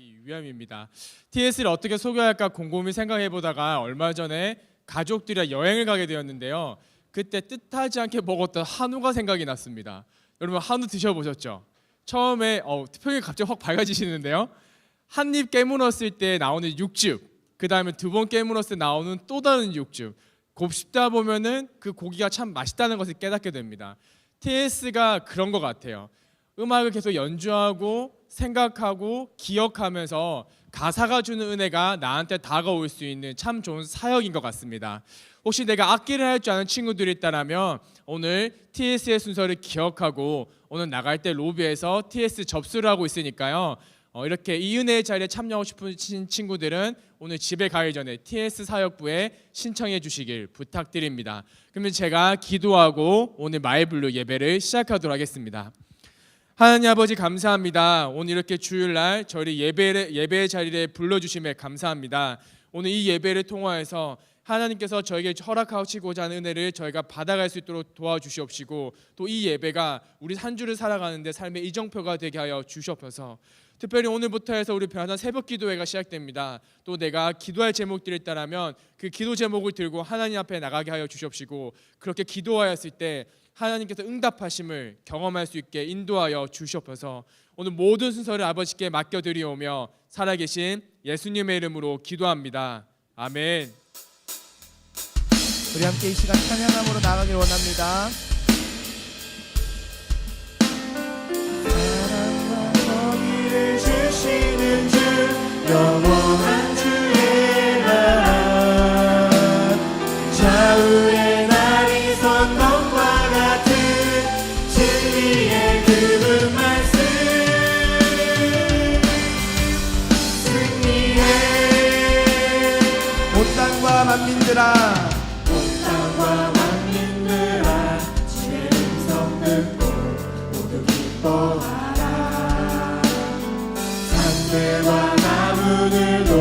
하기 위함입니다. TS를 어떻게 소개할까 곰곰이 생각해보다가 얼마 전에 가족들이랑 여행을 가게 되었는데요. 그때 뜻하지 않게 먹었던 한우가 생각이 났습니다. 여러분 한우 드셔보셨죠? 처음에 표정이 갑자기 확 밝아지시는데요. 한 입 깨물었을 때 나오는 육즙, 그 다음에 두 번 깨물었을 때 나오는 또 다른 육즙, 곱씹다 보면은 그 고기가 참 맛있다는 것을 깨닫게 됩니다. TS가 그런 것 같아요. 음악을 계속 연주하고 생각하고 기억하면서 가사가 주는 은혜가 나한테 다가올 수 있는 참 좋은 사역인 것 같습니다. 혹시 내가 악기를 할 줄 아는 친구들이 있다면 오늘 TS의 순서를 기억하고 오늘 나갈 때 로비에서 TS 접수를 하고 있으니까요. 이렇게 이 은혜의 자리에 참여하고 싶은 친구들은 오늘 집에 가기 전에 TS 사역부에 신청해 주시길 부탁드립니다. 그러면 제가 기도하고 오늘 마이블루 예배를 시작하도록 하겠습니다. 하나님 아버지 감사합니다. 오늘 이렇게 주일날 저희 예배의 자리에 불러주심에 감사합니다. 오늘 이 예배를 통하여서 하나님께서 저에게 허락하시고자 하는 은혜를 저희가 받아갈 수 있도록 도와주시옵시고 또 이 예배가 우리 한 주를 살아가는데 삶의 이정표가 되게 하여 주시옵소서. 특별히 오늘부터 해서 우리 변화산 새벽 기도회가 시작됩니다. 또 내가 기도할 제목들이 있다면 그 기도 제목을 들고 하나님 앞에 나가게 하여 주시옵시고 그렇게 기도하였을 때 하나님께서 응답하심을 경험할 수 있게 인도하여 주시옵소서. 오늘 모든 순서를 아버지께 맡겨드리오며 살아계신 예수님의 이름으로 기도합니다. 아멘. 우리 함께 이 시간 찬양함으로 나가길 원합니다. 사랑과 정의를 주시는 주 영원한 주의 나라 좌우의 날이 선 것과 같은 진리의 그분 말씀 승리해 온 땅과 만민들아 주의 음성 듣고 모두 기뻐하라 산들과 나무들도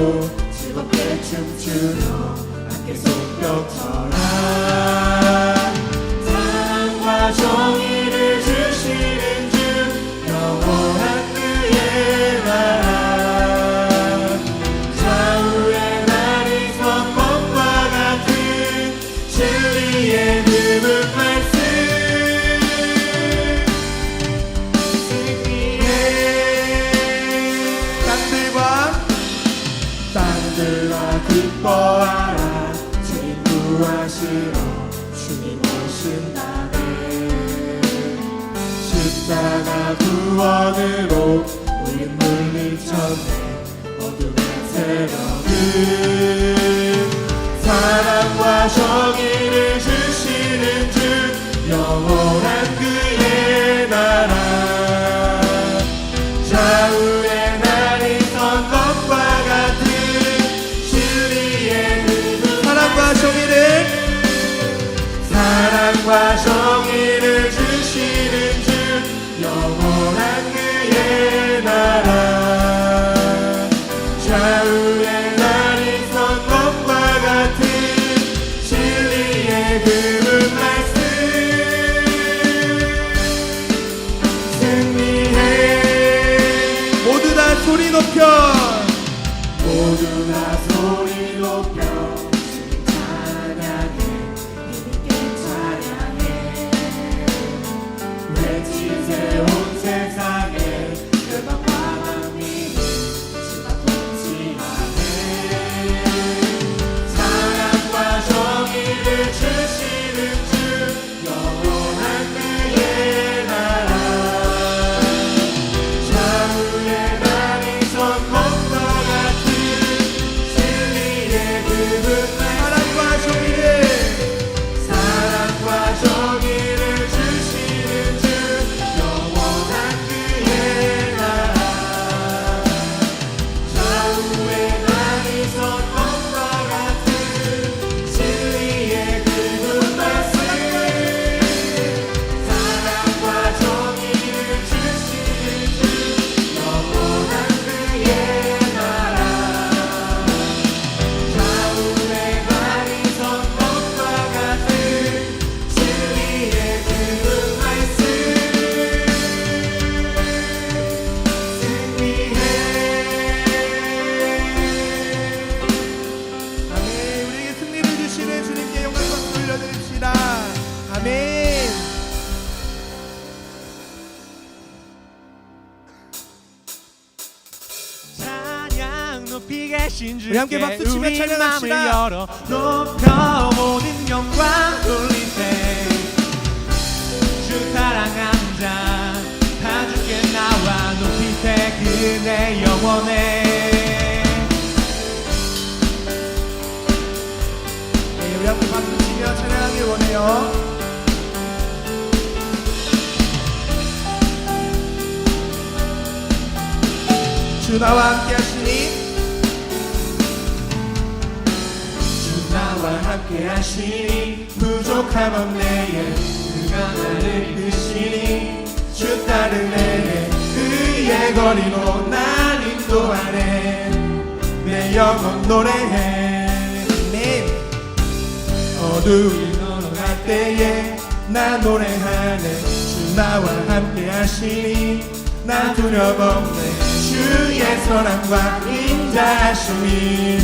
즐겁게 춤추며 함께 손뼉쳐라 사랑과 정의를 주시는 주 영원한 그의 나라 좌우의 날이 선 것과 같은 진리의 그분 말씀 승리해 땅들과 기뻐하라 주님 구하시러 주님 오신다네 십자가 구원으로 우린 물리쳤네 어둠의 세력은 사랑과 정의를 주시는 주 영원한 그의 나라 좌우의 날이 선 것과 같은 진리의 그분 사랑과 정의를 주시는 주 영원한 그의 나라 좌우의 날이 선 것과 같은 진리의 그분 말씀 승리해 모두 다 소리 높여 주님 찬양해 힘있게 찬양해 외치세 온 세상에 열방과 만민이 주가 통치하네 사랑과 정의를 주시는 주 영원한 그의 나라 좌우의 날이 선 것과 같은 진리의 그분 높이 계신 주께 우리 함께 박수 치며 우리 찬양합시다. 마음을 열어 높여 모든 영광 돌리세 주 사랑하는 자 다 주께 나와 높이세 그대 영원해. 네, 우리 함께 박수 치며 찬양하길 원해요. 주 나와 함께 하시니 주 나와 함께 하시니 부족함 없네 그가 나를 이끄시니 주 따르네 그의 거리로 날 인도하네 내 영혼 노래해. 네. 어두운 걸어갈 때에 나 노래하네 주 나와 함께 하시니 나 두려움 없네 주의 사랑과 인자하심이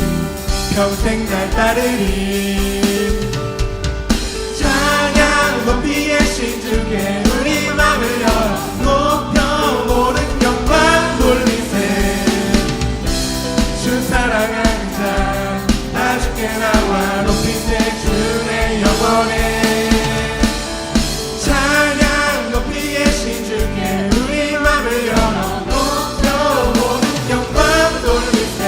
평생 날 따르리. 찬양 높이 계신 주께 우리 맘을 열어 높여 모든 영광 돌리세 주 사랑하는 자 다 주께 나와 높이세 주의 영원해. 찬양 높이 계신 주께 우리 맘을 열어 높여 모든 영광 돌리세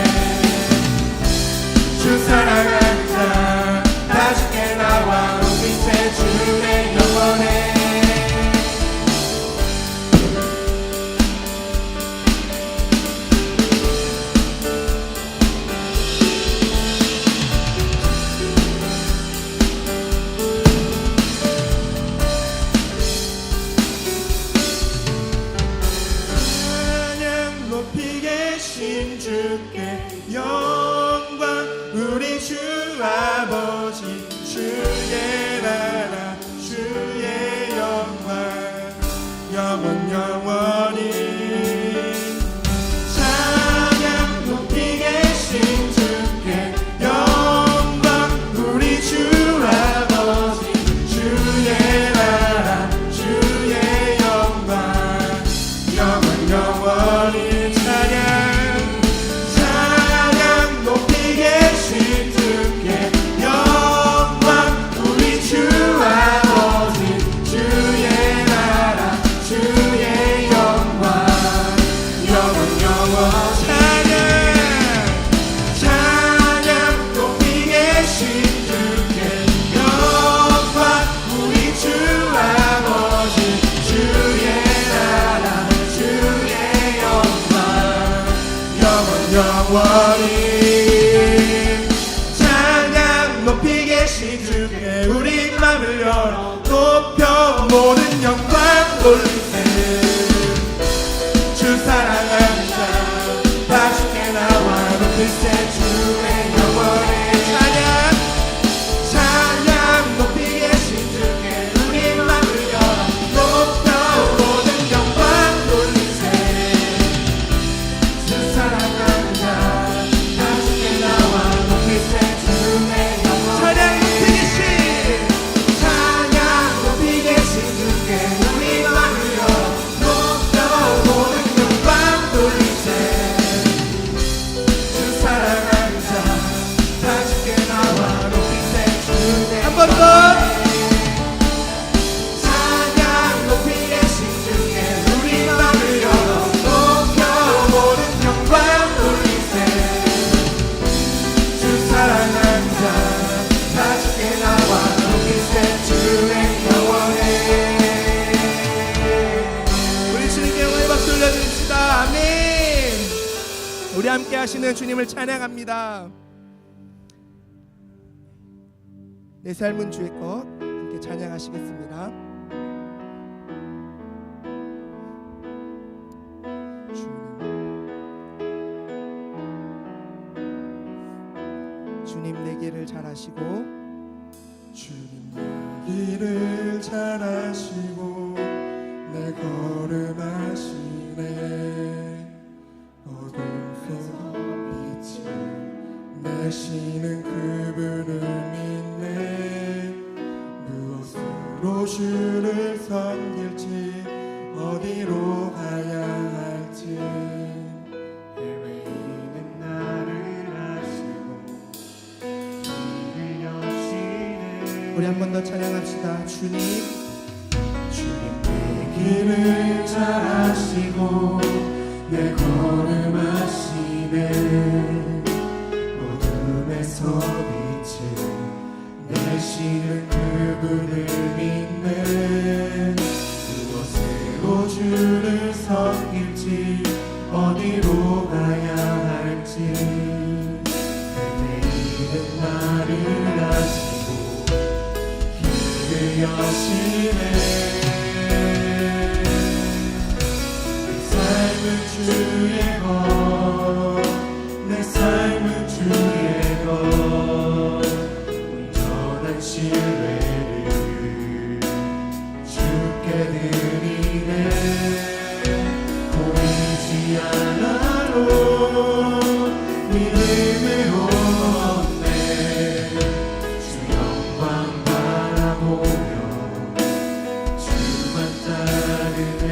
주 사랑하는 자 다 주께 나와 높이세 주의 영원해. 찬양 높이 계신 주께 영광 우리 주 아버지 주의 나라 주의 영광 영원 영원히. 찬양 높이 계신 주께 영광 우리 주 아버지 주의 나라 주의 영광 영원 영원히. 찬양 높이 계신 주께 영광 우리 주 아버지 주의 나라 주의 영광 영원 영원. 찬양 높이 계신 주께 영광 우리 주 아버지 주의 나라 주의 영광 영원 영원히. 찬양 높이 계신 주께 우리 맘을 열어 높여 모든 영광 돌리세 주 사랑하는 자 다 주께 나와 높이세 주의 영원해. 찬양 높이 계신 주께 우리 맘을 열어 높여 모든 영광 돌리세 주 사랑하는 자 다 주께 나와 높이세 주의 영원해. 찬양 높이 계신 주께 우리 맘을 열어 높여 모든 영광 돌리세 주 사랑하는 자 다 주께 나와 높이세 주의 한 번 더. 찬양 높이 계신 주께 우리 맘을 열어 높여 모든 영광 돌리세 주 사랑하는 자 다 주께 나와 높이세 주의 영원해. 우리 주님께 영광의 박수 올려드립시다. 아멘. 우리 함께 하시는 주님을 찬양합니다. 내 삶은 주의 것 함께 찬양하시겠습니다. 주님 내 길을 잘 아시고 주님 내 길을 잘 아시고 내 걸음 아시네 어둠 속 빛을 내시는 그분을 믿네 무엇으로 주를 섬길지 어디로 가야 할지 헤매이는 나를 우리 한 번 더 찬양합시다. 주님 주님 내 길을 잘 아시고 내 걸음 아시네 어둠에서 빛을 내시는 그분을 믿네 무엇으로 주를 섬길지 어디로 가야 할지 내일은 나를 아시고 길을 여시네 주의 것, 내 삶은 주의 것 온전한 신뢰를 주께 드리네 보이지 않아도 믿음으로 얻네 주 영광 바라보며 주만 따르네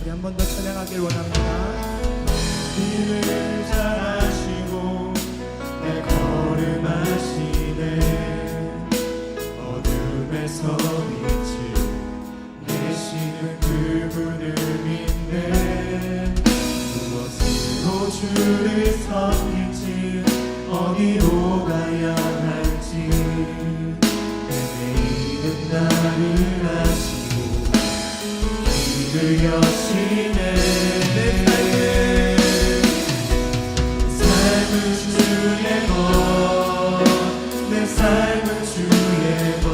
한 번 더 찬양하길 원합니다. 길을 잘 아시고 내 걸음 아시네 어둠에서 빛을 내시는 그분을 믿네 무엇으로 주를 섬길지 어디로 가야 할지 내일은 나를 아시고 길을 여시네 삶은 주의 것, 내 삶은 주의 것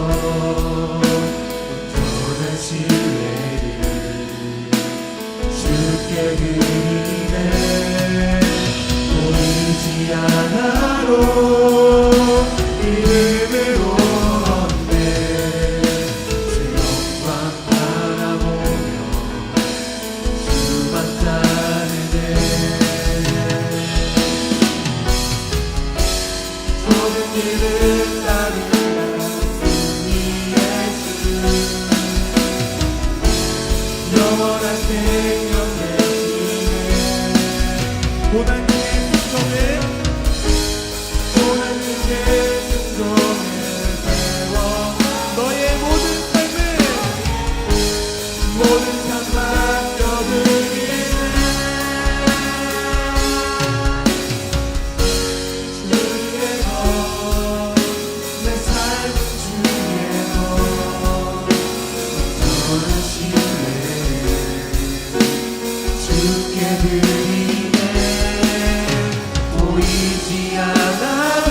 온전한 신뢰를 주께 드리네 보이지 않아도 믿음으로 얻네 주 영광 바라보며 주만 따르네 모든 길을 따르는 승리의 주 영원한 생명 되시네 고난의 순종을 고난의 순종을 배워 너의 모든 삶 맡겨드리네 주의 것, 내 삶은 주의 것 온전한 신뢰를 주께 드리네 보이지 않아도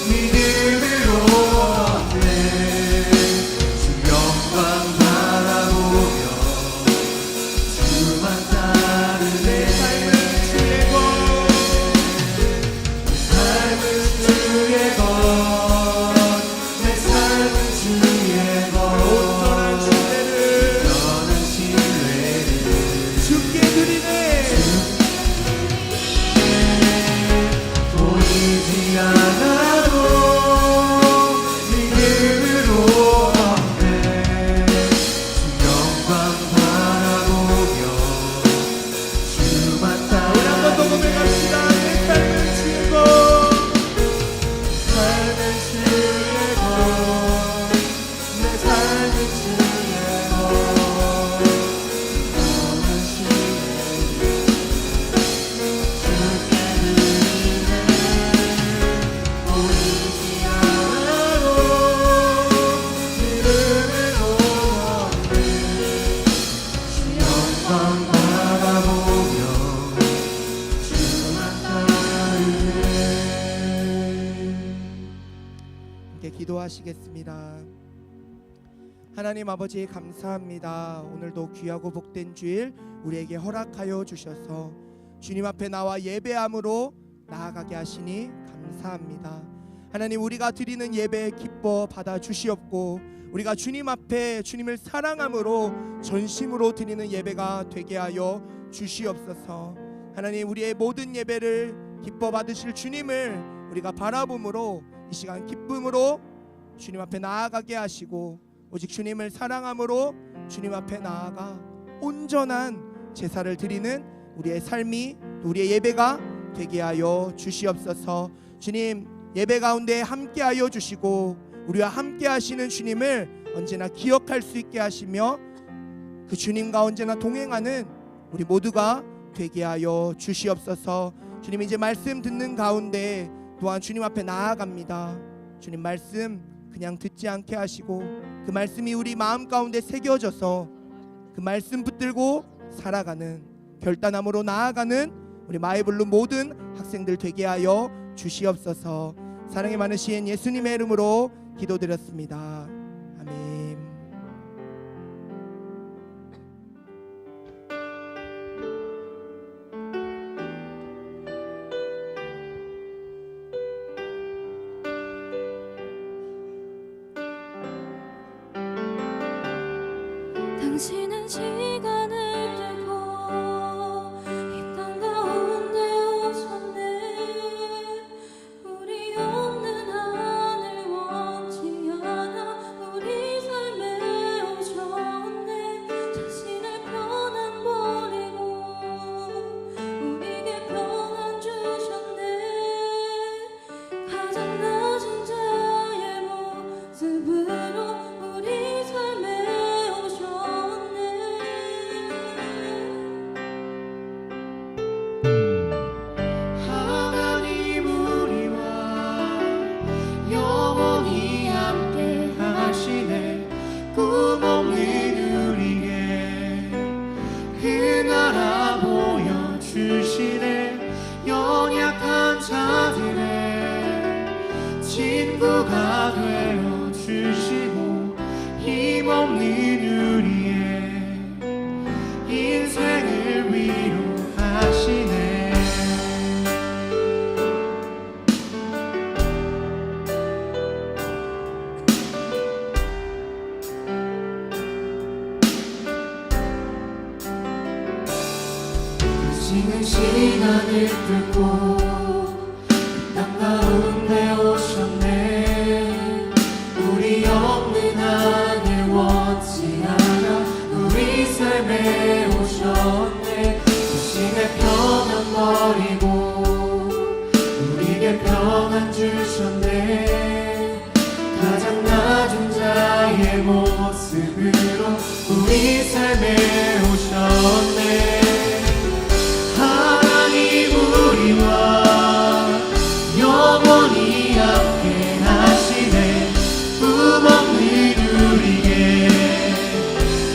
믿음으로 얻네 주 영광 바라보며 주만 따르네 삶은 주의 것 내 삶은 주의 것 온전한 신뢰를 온전한 신뢰를 주께 드리네. 보이지 않아도 믿음으로 얻네 주 영광 바라보며 주만 우리 한 번 더 따르네 고백합시다. 내 삶은 주의 것 삶은 주의 것내 삶은 주의 것 온전한 신뢰를 주께 드리네 보이지 않아도 믿음으로 얻네 주 영광 바라보며 주만 따르네 함께 기도하시겠습니다. 하나님 아버지 감사합니다. 오늘도 귀하고 복된 주일 우리에게 허락하여 주셔서 주님 앞에 나와 예배함으로 나아가게 하시니 감사합니다. 하나님 우리가 드리는 예배 기뻐 받아 주시옵고 우리가 주님 앞에 주님을 사랑함으로 전심으로 드리는 예배가 되게 하여 주시옵소서. 하나님 우리의 모든 예배를 기뻐 받으실 주님을 우리가 바라봄으로 이 시간 기쁨으로 주님 앞에 나아가게 하시고 오직 주님을 사랑함으로 주님 앞에 나아가 온전한 제사를 드리는 우리의 삶이 우리의 예배가 되게 하여 주시옵소서. 주님, 예배 가운데 함께하여 주시고 우리와 함께 하시는 주님을 언제나 기억할 수 있게 하시며 그 주님과 언제나 동행하는 우리 모두가 되게 하여 주시옵소서. 주님, 이제 말씀 듣는 가운데 또한 주님 앞에 나아갑니다. 주님, 말씀 그냥 듣지 않게 하시고 그 말씀이 우리 마음 가운데 새겨져서 그 말씀 붙들고 살아가는, 결단함으로 나아가는 우리 마이블루 모든 학생들 되게 하여 주시옵소서. 사랑이 많으신 예수님의 이름으로 기도드렸습니다. 아멘. 당신은 시간을 들고 이 땅 가운데 오셨네. 우리 없는 하늘 원치 않아 우리 삶에 오셨네. 자신의 편안 버리고 우리에게 평안 주셨네. 가장 낮은 자의 모습으로 우리 삶에 하나님 우리와 영원히 함께 하시네. 꿈없는 우리에게 그 나라 보여주시네. 연약한 자들의 친구가 되어주시고 힘없는 우리의 인생을 위로하시네. 지는 시간을 뚫고 땅 가운데 오셨네. 우리 없는 하늘 원치 않아 우리 삶에 오셨네. 자신의 평안 버리고 우리에게 평안 주셨네. 가장 낮은 자의 모습으로 우리 삶에 오셨네. 하나님 우리와 영원히 함께 하시네. 꿈없는 우리에게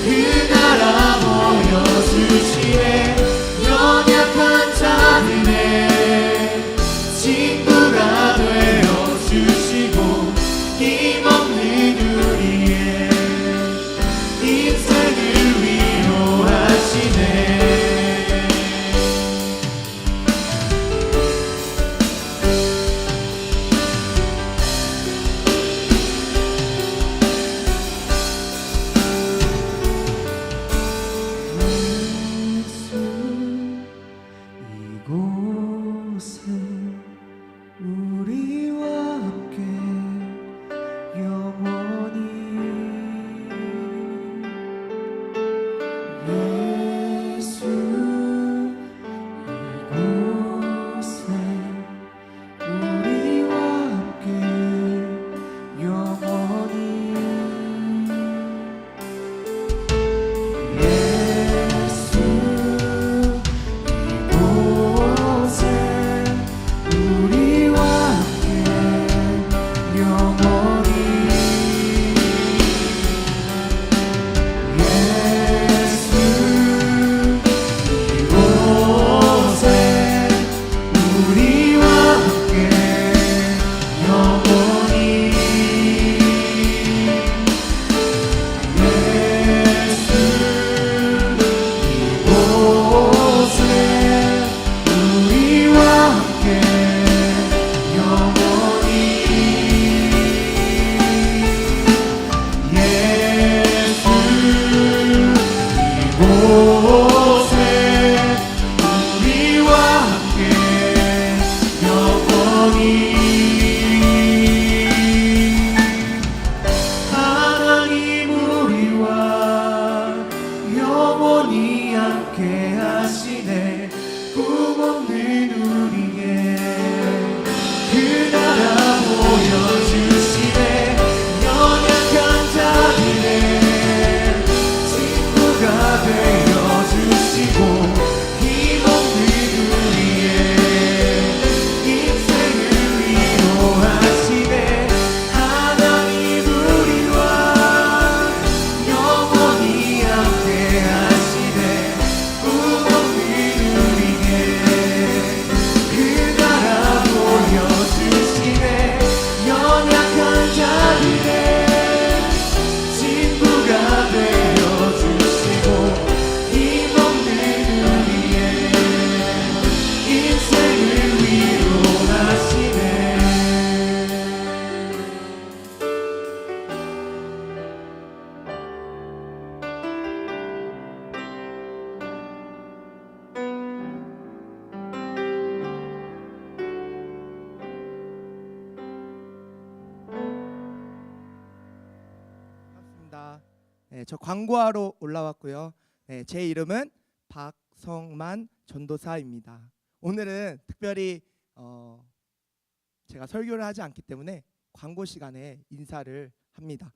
그 나라 보여주시네. 연약한 자들의 친구가 되어주시고 힘없는 우리의 인생을 위해 저 광고하러 올라왔고요. 네, 제 이름은 박성만 전도사입니다. 오늘은 특별히 제가 설교를 하지 않기 때문에 광고 시간에 인사를 합니다.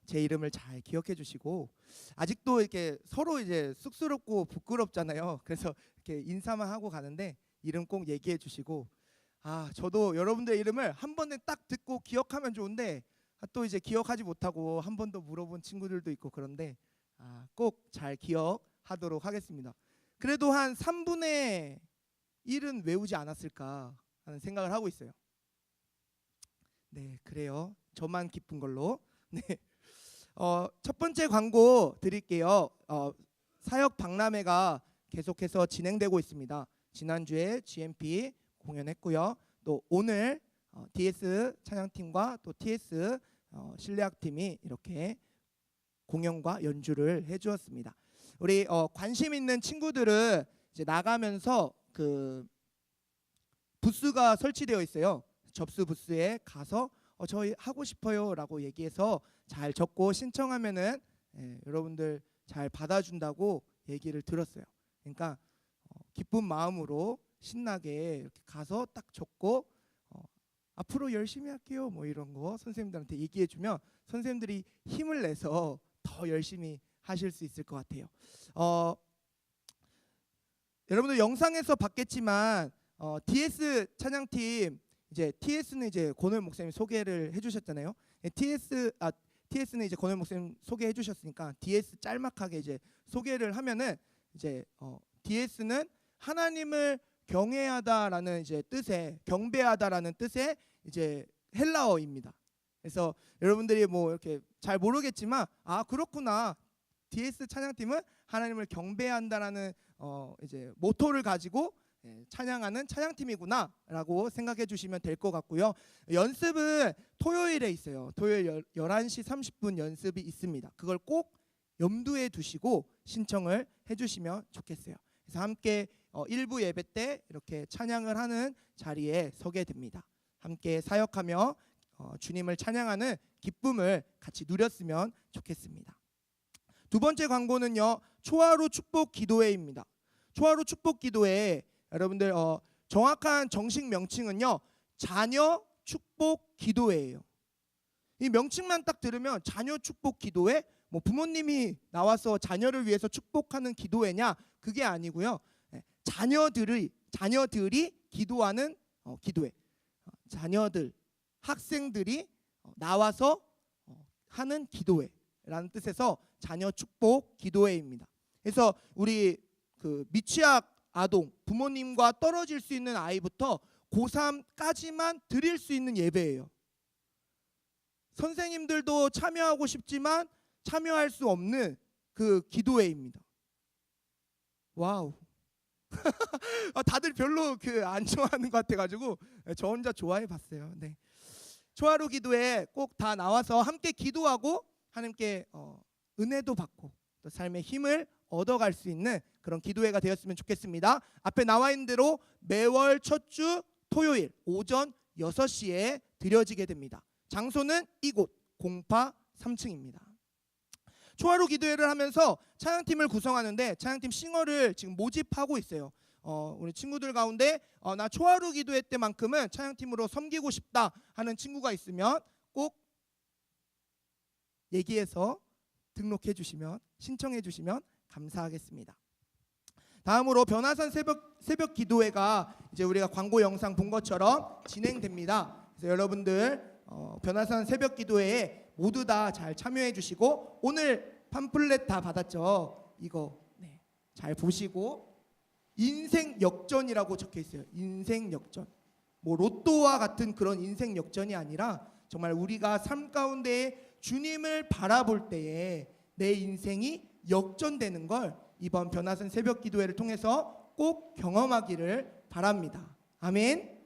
제 이름을 잘 기억해 주시고, 아직도 이렇게 서로 이제 쑥스럽고 부끄럽잖아요. 그래서 이렇게 인사만 하고 가는데 이름 꼭 얘기해 주시고, 저도 여러분들 이름을 한 번에 딱 듣고 기억하면 좋은데 또 이제 기억하지 못하고 한 번 더 물어본 친구들도 있고, 그런데 꼭 잘 기억하도록 하겠습니다. 그래도 한 3분의 1은 외우지 않았을까 하는 생각을 하고 있어요. 네, 그래요. 저만 기쁜 걸로. 네. 첫 번째 광고 드릴게요. 사역 박람회가 계속해서 진행되고 있습니다. 지난주에 GMP 공연했고요. 또 오늘 DS 찬양팀과 또 TS 실내악팀이 이렇게 공연과 연주를 해주었습니다. 우리 관심 있는 친구들은 이제 나가면서 그 부스가 설치되어 있어요. 접수 부스에 가서 저희 하고 싶어요라고 얘기해서 잘 적고 신청하면은 여러분들 잘 받아준다고 얘기를 들었어요. 그러니까 기쁜 마음으로 신나게 이렇게 가서 딱 적고 앞으로 열심히 할게요 뭐 이런 거 선생님들한테 얘기해주면 선생님들이 힘을 내서 더 열심히 하실 수 있을 것 같아요. 여러분들 영상에서 봤겠지만 DS 찬양팀, 이제 TS는 이제 권호연 목사님 소개를 해주셨잖아요. TS는 이제 권호연 목사님 소개해 주셨으니까 DS 짤막하게 이제 소개를 하면은, 이제 DS는 하나님을 경외하다라는 이제 뜻의, 경배하다라는 뜻의 이제 헬라어입니다. 그래서 여러분들이 뭐 이렇게 잘 모르겠지만 그렇구나, DS 찬양팀은 하나님을 경배한다라는 이제 모토를 가지고 찬양하는 찬양팀이구나라고 생각해 주시면 될 것 같고요. 연습은 토요일에 있어요. 토요일 11시 30분 연습이 있습니다. 그걸 꼭 염두에 두시고 신청을 해주시면 좋겠어요. 그래서 함께 일부 예배 때 이렇게 찬양을 하는 자리에 서게 됩니다. 함께 사역하며 주님을 찬양하는 기쁨을 같이 누렸으면 좋겠습니다. 두 번째 광고는요, 초하루 축복 기도회입니다. 초하루 축복 기도회, 여러분들 정확한 정식 명칭은요, 자녀 축복 기도회예요. 이 명칭만 딱 들으면 자녀 축복 기도회, 뭐 부모님이 나와서 자녀를 위해서 축복하는 기도회냐, 그게 아니고요. 자녀들이 기도하는 기도회. 자녀들, 학생들이 나와서 하는 기도회라는 뜻에서 자녀 축복 기도회입니다. 그래서 우리 그 미취학 아동, 부모님과 떨어질 수 있는 아이부터 고3까지만 드릴 수 있는 예배예요. 선생님들도 참여하고 싶지만 참여할 수 없는 그 기도회입니다. 와우. 다들 별로 안 좋아하는 것 같아가지고 저 혼자 좋아해 봤어요. 네. 초하루 기도회 꼭 다 나와서 함께 기도하고 하나님께 은혜도 받고 또 삶의 힘을 얻어갈 수 있는 그런 기도회가 되었으면 좋겠습니다. 앞에 나와 있는 대로 매월 첫 주 토요일 오전 6시에 드려지게 됩니다. 장소는 이곳 공파 3층입니다. 초하루 기도회를 하면서 찬양팀을 구성하는데 찬양팀 싱어를 지금 모집하고 있어요. 우리 친구들 가운데 나 초하루 기도회 때만큼은 찬양팀으로 섬기고 싶다 하는 친구가 있으면 꼭 얘기해서 등록해 주시면, 신청해 주시면 감사하겠습니다. 다음으로 변화산 새벽 기도회가 이제 우리가 광고 영상 본 것처럼 진행됩니다. 그래서 여러분들 변화산 새벽 기도회에 모두 다 잘 참여해 주시고, 오늘 팜플렛 다 받았죠? 이거 잘 보시고, 인생 역전이라고 적혀 있어요. 인생 역전. 뭐 로또와 같은 그런 인생 역전이 아니라 정말 우리가 삶 가운데 주님을 바라볼 때에 내 인생이 역전되는 걸 이번 변화산 새벽 기도회를 통해서 꼭 경험하기를 바랍니다. 아멘.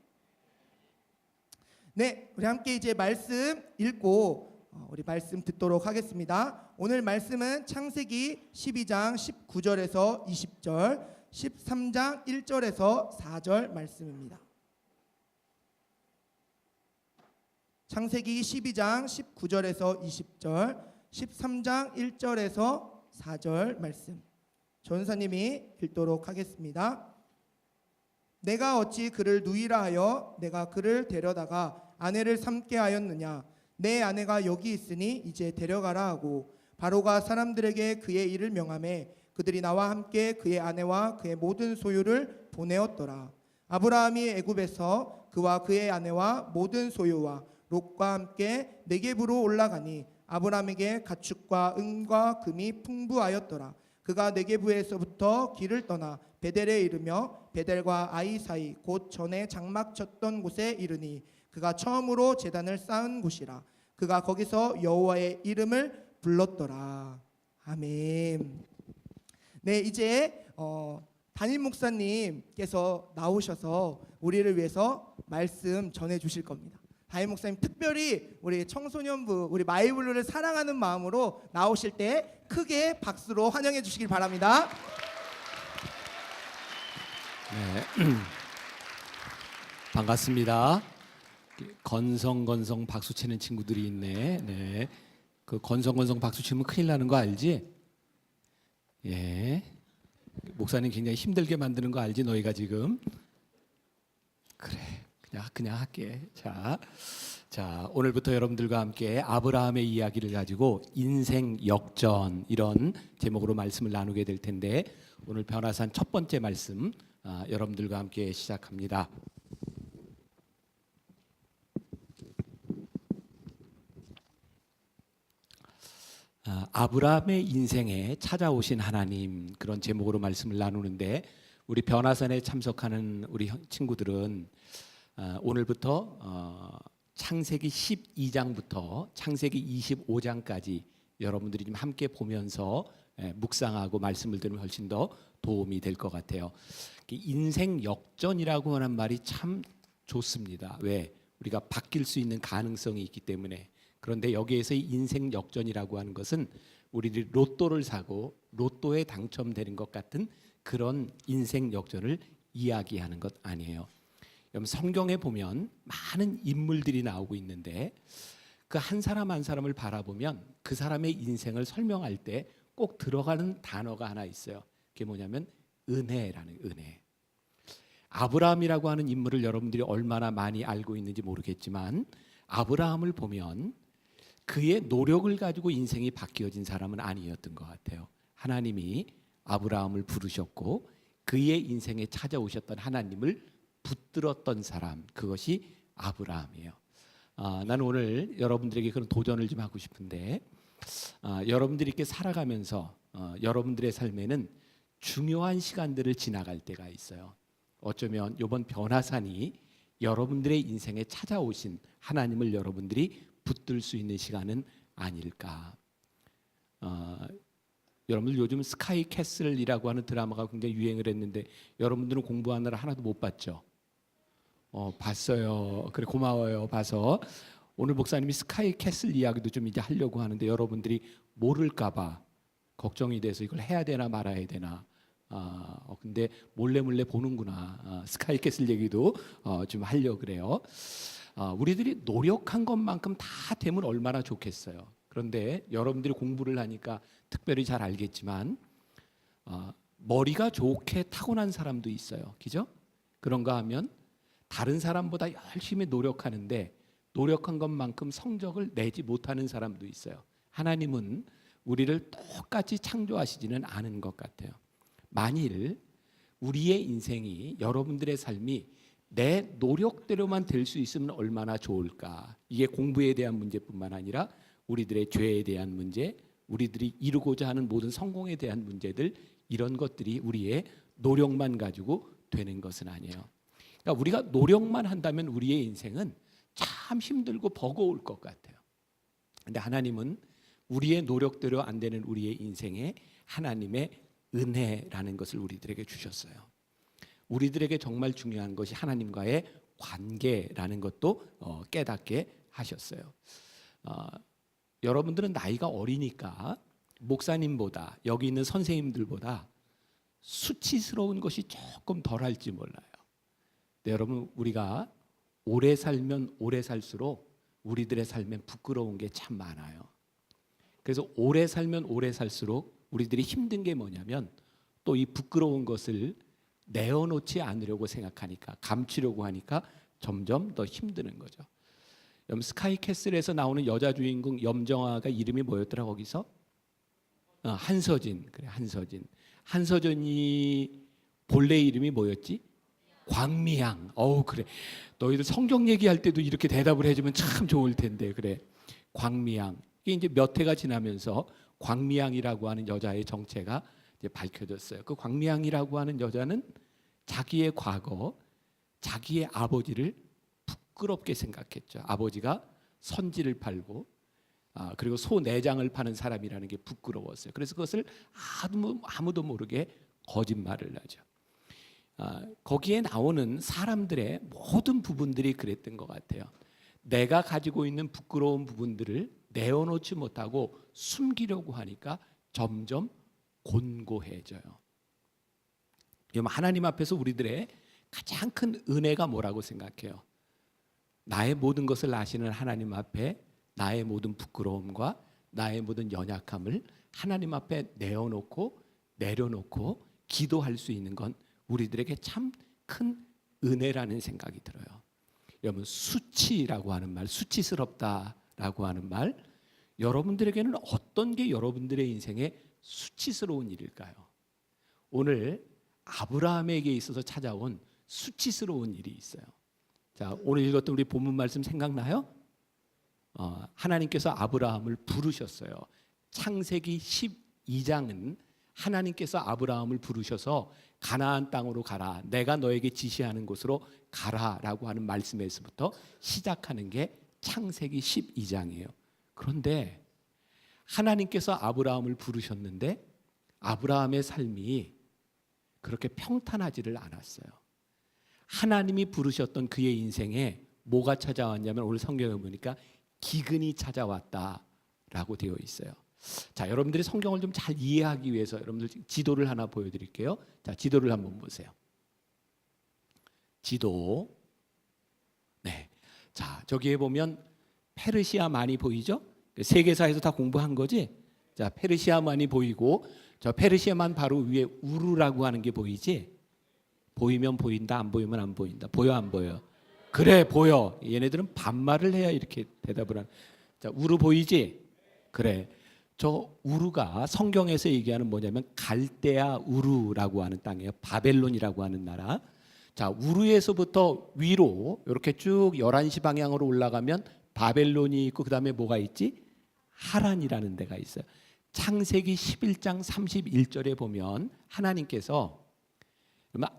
네, 우리 함께 이제 말씀 읽고 우리 말씀 듣도록 하겠습니다. 오늘 말씀은 창세기 12장 19절에서 20절, 13장 1절에서 4절 말씀입니다. 창세기 12장 19절에서 20절, 13장 1절에서 4절 말씀 전사님이 읽도록 하겠습니다. 내가 어찌 그를 누이라 하여 내가 그를 데려다가 아내를 삼게 하였느냐. 내 아내가 여기 있으니 이제 데려가라 하고 바로가 사람들에게 그의 일을 명하매 그들이 나와 함께 그의 아내와 그의 모든 소유를 보내었더라. 아브라함이 애굽에서 그와 그의 아내와 모든 소유와 롯과 함께 네겝으로 올라가니 아브라함에게 가축과 은과 금이 풍부하였더라. 그가 네겝에서부터 길을 떠나 베델에 이르며 베델과 아이 사이 곧 전에 장막 쳤던 곳에 이르니 그가 처음으로 제단을 쌓은 곳이라. 그가 거기서 여호와의 이름을 불렀더라. 아멘. 네, 이제 담임 목사님께서 나오셔서 우리를 위해서 말씀 전해 주실 겁니다. 담임 목사님 특별히 우리 청소년부 우리 마이블루를 사랑하는 마음으로 나오실 때 크게 박수로 환영해 주시길 바랍니다. 네. 반갑습니다. 건성건성 박수 치는 친구들이 있네. 네. 그 건성건성 박수 치면 큰일 나는 거 알지? 예. 목사님 굉장히 힘들게 만드는 거 알지? 너희가 지금. 그래. 그냥 할게. 자, 오늘부터 여러분들과 함께 아브라함의 이야기를 가지고 인생 역전 이런 제목으로 말씀을 나누게 될 텐데 오늘 변화산 첫 번째 말씀 여러분들과 함께 시작합니다. 아브라함의 인생에 찾아오신 하나님 그런 제목으로 말씀을 나누는데 우리 변화산에 참석하는 우리 친구들은 오늘부터 창세기 12장부터 창세기 25장까지 여러분들이 좀 함께 보면서 묵상하고 말씀을 들으면 훨씬 더 도움이 될 것 같아요. 인생 역전이라고 하는 말이 참 좋습니다. 왜? 우리가 바뀔 수 있는 가능성이 있기 때문에. 그런데 여기에서 이 인생 역전이라고 하는 것은 우리들이 로또를 사고 로또에 당첨되는 것 같은 그런 인생 역전을 이야기하는 것 아니에요. 여러분 성경에 보면 많은 인물들이 나오고 있는데 그 한 사람 한 사람을 바라보면 그 사람의 인생을 설명할 때 꼭 들어가는 단어가 하나 있어요. 그게 뭐냐면 은혜라는 은혜. 아브라함이라고 하는 인물을 여러분들이 얼마나 많이 알고 있는지 모르겠지만 아브라함을 보면 그의 노력을 가지고 인생이 바뀌어진 사람은 아니었던 것 같아요. 하나님이 아브라함을 부르셨고 그의 인생에 찾아오셨던 하나님을 붙들었던 사람, 그것이 아브라함이에요. 나는 오늘 여러분들에게 그런 도전을 좀 하고 싶은데 여러분들이 이렇게 살아가면서 여러분들의 삶에는 중요한 시간들을 지나갈 때가 있어요. 어쩌면 이번 변화산이 여러분들의 인생에 찾아오신 하나님을 여러분들이 붙들 수 있는 시간은 아닐까. 여러분들 요즘 스카이 캐슬이라고 하는 드라마가 굉장히 유행을 했는데 여러분들은 공부하느라 하나도 못 봤죠? 봤어요. 그래 고마워요. 봐서 오늘 목사님이 스카이 캐슬 이야기도 좀 이제 하려고 하는데 여러분들이 모를까봐 걱정이 돼서 이걸 해야 되나 말아야 되나. 근데 몰래 보는구나. 스카이 캐슬 얘기도 좀 하려고 그래요. 우리들이 노력한 것만큼 다 되면 얼마나 좋겠어요. 그런데 여러분들이 공부를 하니까 특별히 잘 알겠지만 머리가 좋게 타고난 사람도 있어요. 그죠? 그런가 하면 다른 사람보다 열심히 노력하는데 노력한 것만큼 성적을 내지 못하는 사람도 있어요. 하나님은 우리를 똑같이 창조하시지는 않은 것 같아요. 만일 우리의 인생이 여러분들의 삶이 내 노력대로만 될 수 있으면 얼마나 좋을까. 이게 공부에 대한 문제뿐만 아니라 우리들의 죄에 대한 문제, 우리들이 이루고자 하는 모든 성공에 대한 문제들, 이런 것들이 우리의 노력만 가지고 되는 것은 아니에요. 그러니까 우리가 노력만 한다면 우리의 인생은 참 힘들고 버거울 것 같아요. 그런데 하나님은 우리의 노력대로 안 되는 우리의 인생에 하나님의 은혜라는 것을 우리들에게 주셨어요. 우리들에게 정말 중요한 것이 하나님과의 관계라는 것도 깨닫게 하셨어요. 여러분들은 나이가 어리니까 목사님보다 여기 있는 선생님들보다 수치스러운 것이 조금 덜할지 몰라요. 근데 여러분 우리가 오래 살면 오래 살수록 우리들의 삶엔 부끄러운 게 참 많아요. 그래서 오래 살면 오래 살수록 우리들이 힘든 게 뭐냐면 또 이 부끄러운 것을 내어놓지 않으려고 생각하니까, 감추려고 하니까 점점 더 힘드는 거죠. 여러분, 스카이캐슬에서 나오는 여자 주인공 염정아가 이름이 뭐였더라 거기서? 한서진. 그래, 한서진. 한서진이 본래 이름이 뭐였지? 광미향. 그래. 너희들 성경 얘기할 때도 이렇게 대답을 해주면 참 좋을 텐데. 그래. 광미향. 이게 이제 몇 해가 지나면서 광미향이라고 하는 여자의 정체가 이제 밝혀졌어요. 그 광미향이라고 하는 여자는 자기의 과거, 자기의 아버지를 부끄럽게 생각했죠. 아버지가 선지를 팔고 그리고 소 내장을 파는 사람이라는 게 부끄러웠어요. 그래서 그것을 아무도 모르게 거짓말을 하죠. 거기에 나오는 사람들의 모든 부분들이 그랬던 것 같아요. 내가 가지고 있는 부끄러운 부분들을 내어놓지 못하고 숨기려고 하니까 점점 곤고해져요. 하나님 앞에서 우리들의 가장 큰 은혜가 뭐라고 생각해요? 나의 모든 것을 아시는 하나님 앞에 나의 모든 부끄러움과 나의 모든 연약함을 하나님 앞에 내어놓고 내려놓고 기도할 수 있는 건 우리들에게 참 큰 은혜라는 생각이 들어요. 여러분, 수치라고 하는 말, 수치스럽다라고 하는 말, 여러분들에게는 어떤 게 여러분들의 인생에 수치스러운 일일까요? 오늘 아브라함에게 있어서 찾아온 수치스러운 일이 있어요. 자, 오늘 읽었던 우리 본문 말씀 생각나요? 하나님께서 아브라함을 부르셨어요. 창세기 12장은 하나님께서 아브라함을 부르셔서 가나안 땅으로 가라, 내가 너에게 지시하는 곳으로 가라라고 하는 말씀에서부터 시작하는 게 창세기 12장이에요. 그런데 하나님께서 아브라함을 부르셨는데 아브라함의 삶이 그렇게 평탄하지를 않았어요. 하나님이 부르셨던 그의 인생에 뭐가 찾아왔냐면 오늘 성경에 보니까 기근이 찾아왔다라고 되어 있어요. 자, 여러분들이 성경을 좀 잘 이해하기 위해서 여러분들 지도를 하나 보여드릴게요. 자, 지도를 한번 보세요. 지도. 네. 자, 저기에 보면 페르시아만이 보이죠? 세계사에서 다 공부한 거지? 자, 페르시아만이 보이고 저 페르시아만 바로 위에 우르라고 하는 게 보이지? 보이면 보인다, 안 보이면 안 보인다. 보여, 안 보여? 그래, 보여. 얘네들은 반말을 해야 이렇게 대답을 하는. 자, 우르 보이지? 그래. 저 우르가 성경에서 얘기하는 뭐냐면 갈대아 우르라고 하는 땅이에요. 바벨론이라고 하는 나라. 자, 우르에서부터 위로 이렇게 쭉 11시 방향으로 올라가면 바벨론이 있고 그다음에 뭐가 있지? 하란이라는 데가 있어요. 창세기 11장 31절에 보면 하나님께서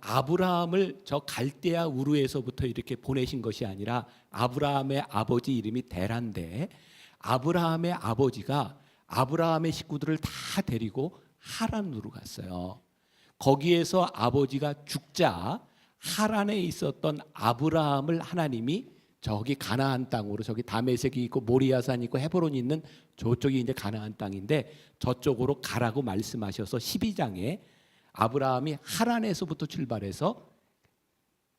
아브라함을 저 갈대아 우르에서부터 이렇게 보내신 것이 아니라 아브라함의 아버지 이름이 데란데 아브라함의 아버지가 아브라함의 식구들을 다 데리고 하란으로 갔어요. 거기에서 아버지가 죽자 하란에 있었던 아브라함을 하나님이 저기 가나안 땅으로, 저기 다메섹이 있고 모리아산이 있고 헤브론이 있는 저쪽이 이제 가나안 땅인데 저쪽으로 가라고 말씀하셔서 12장에 아브라함이 하란에서부터 출발해서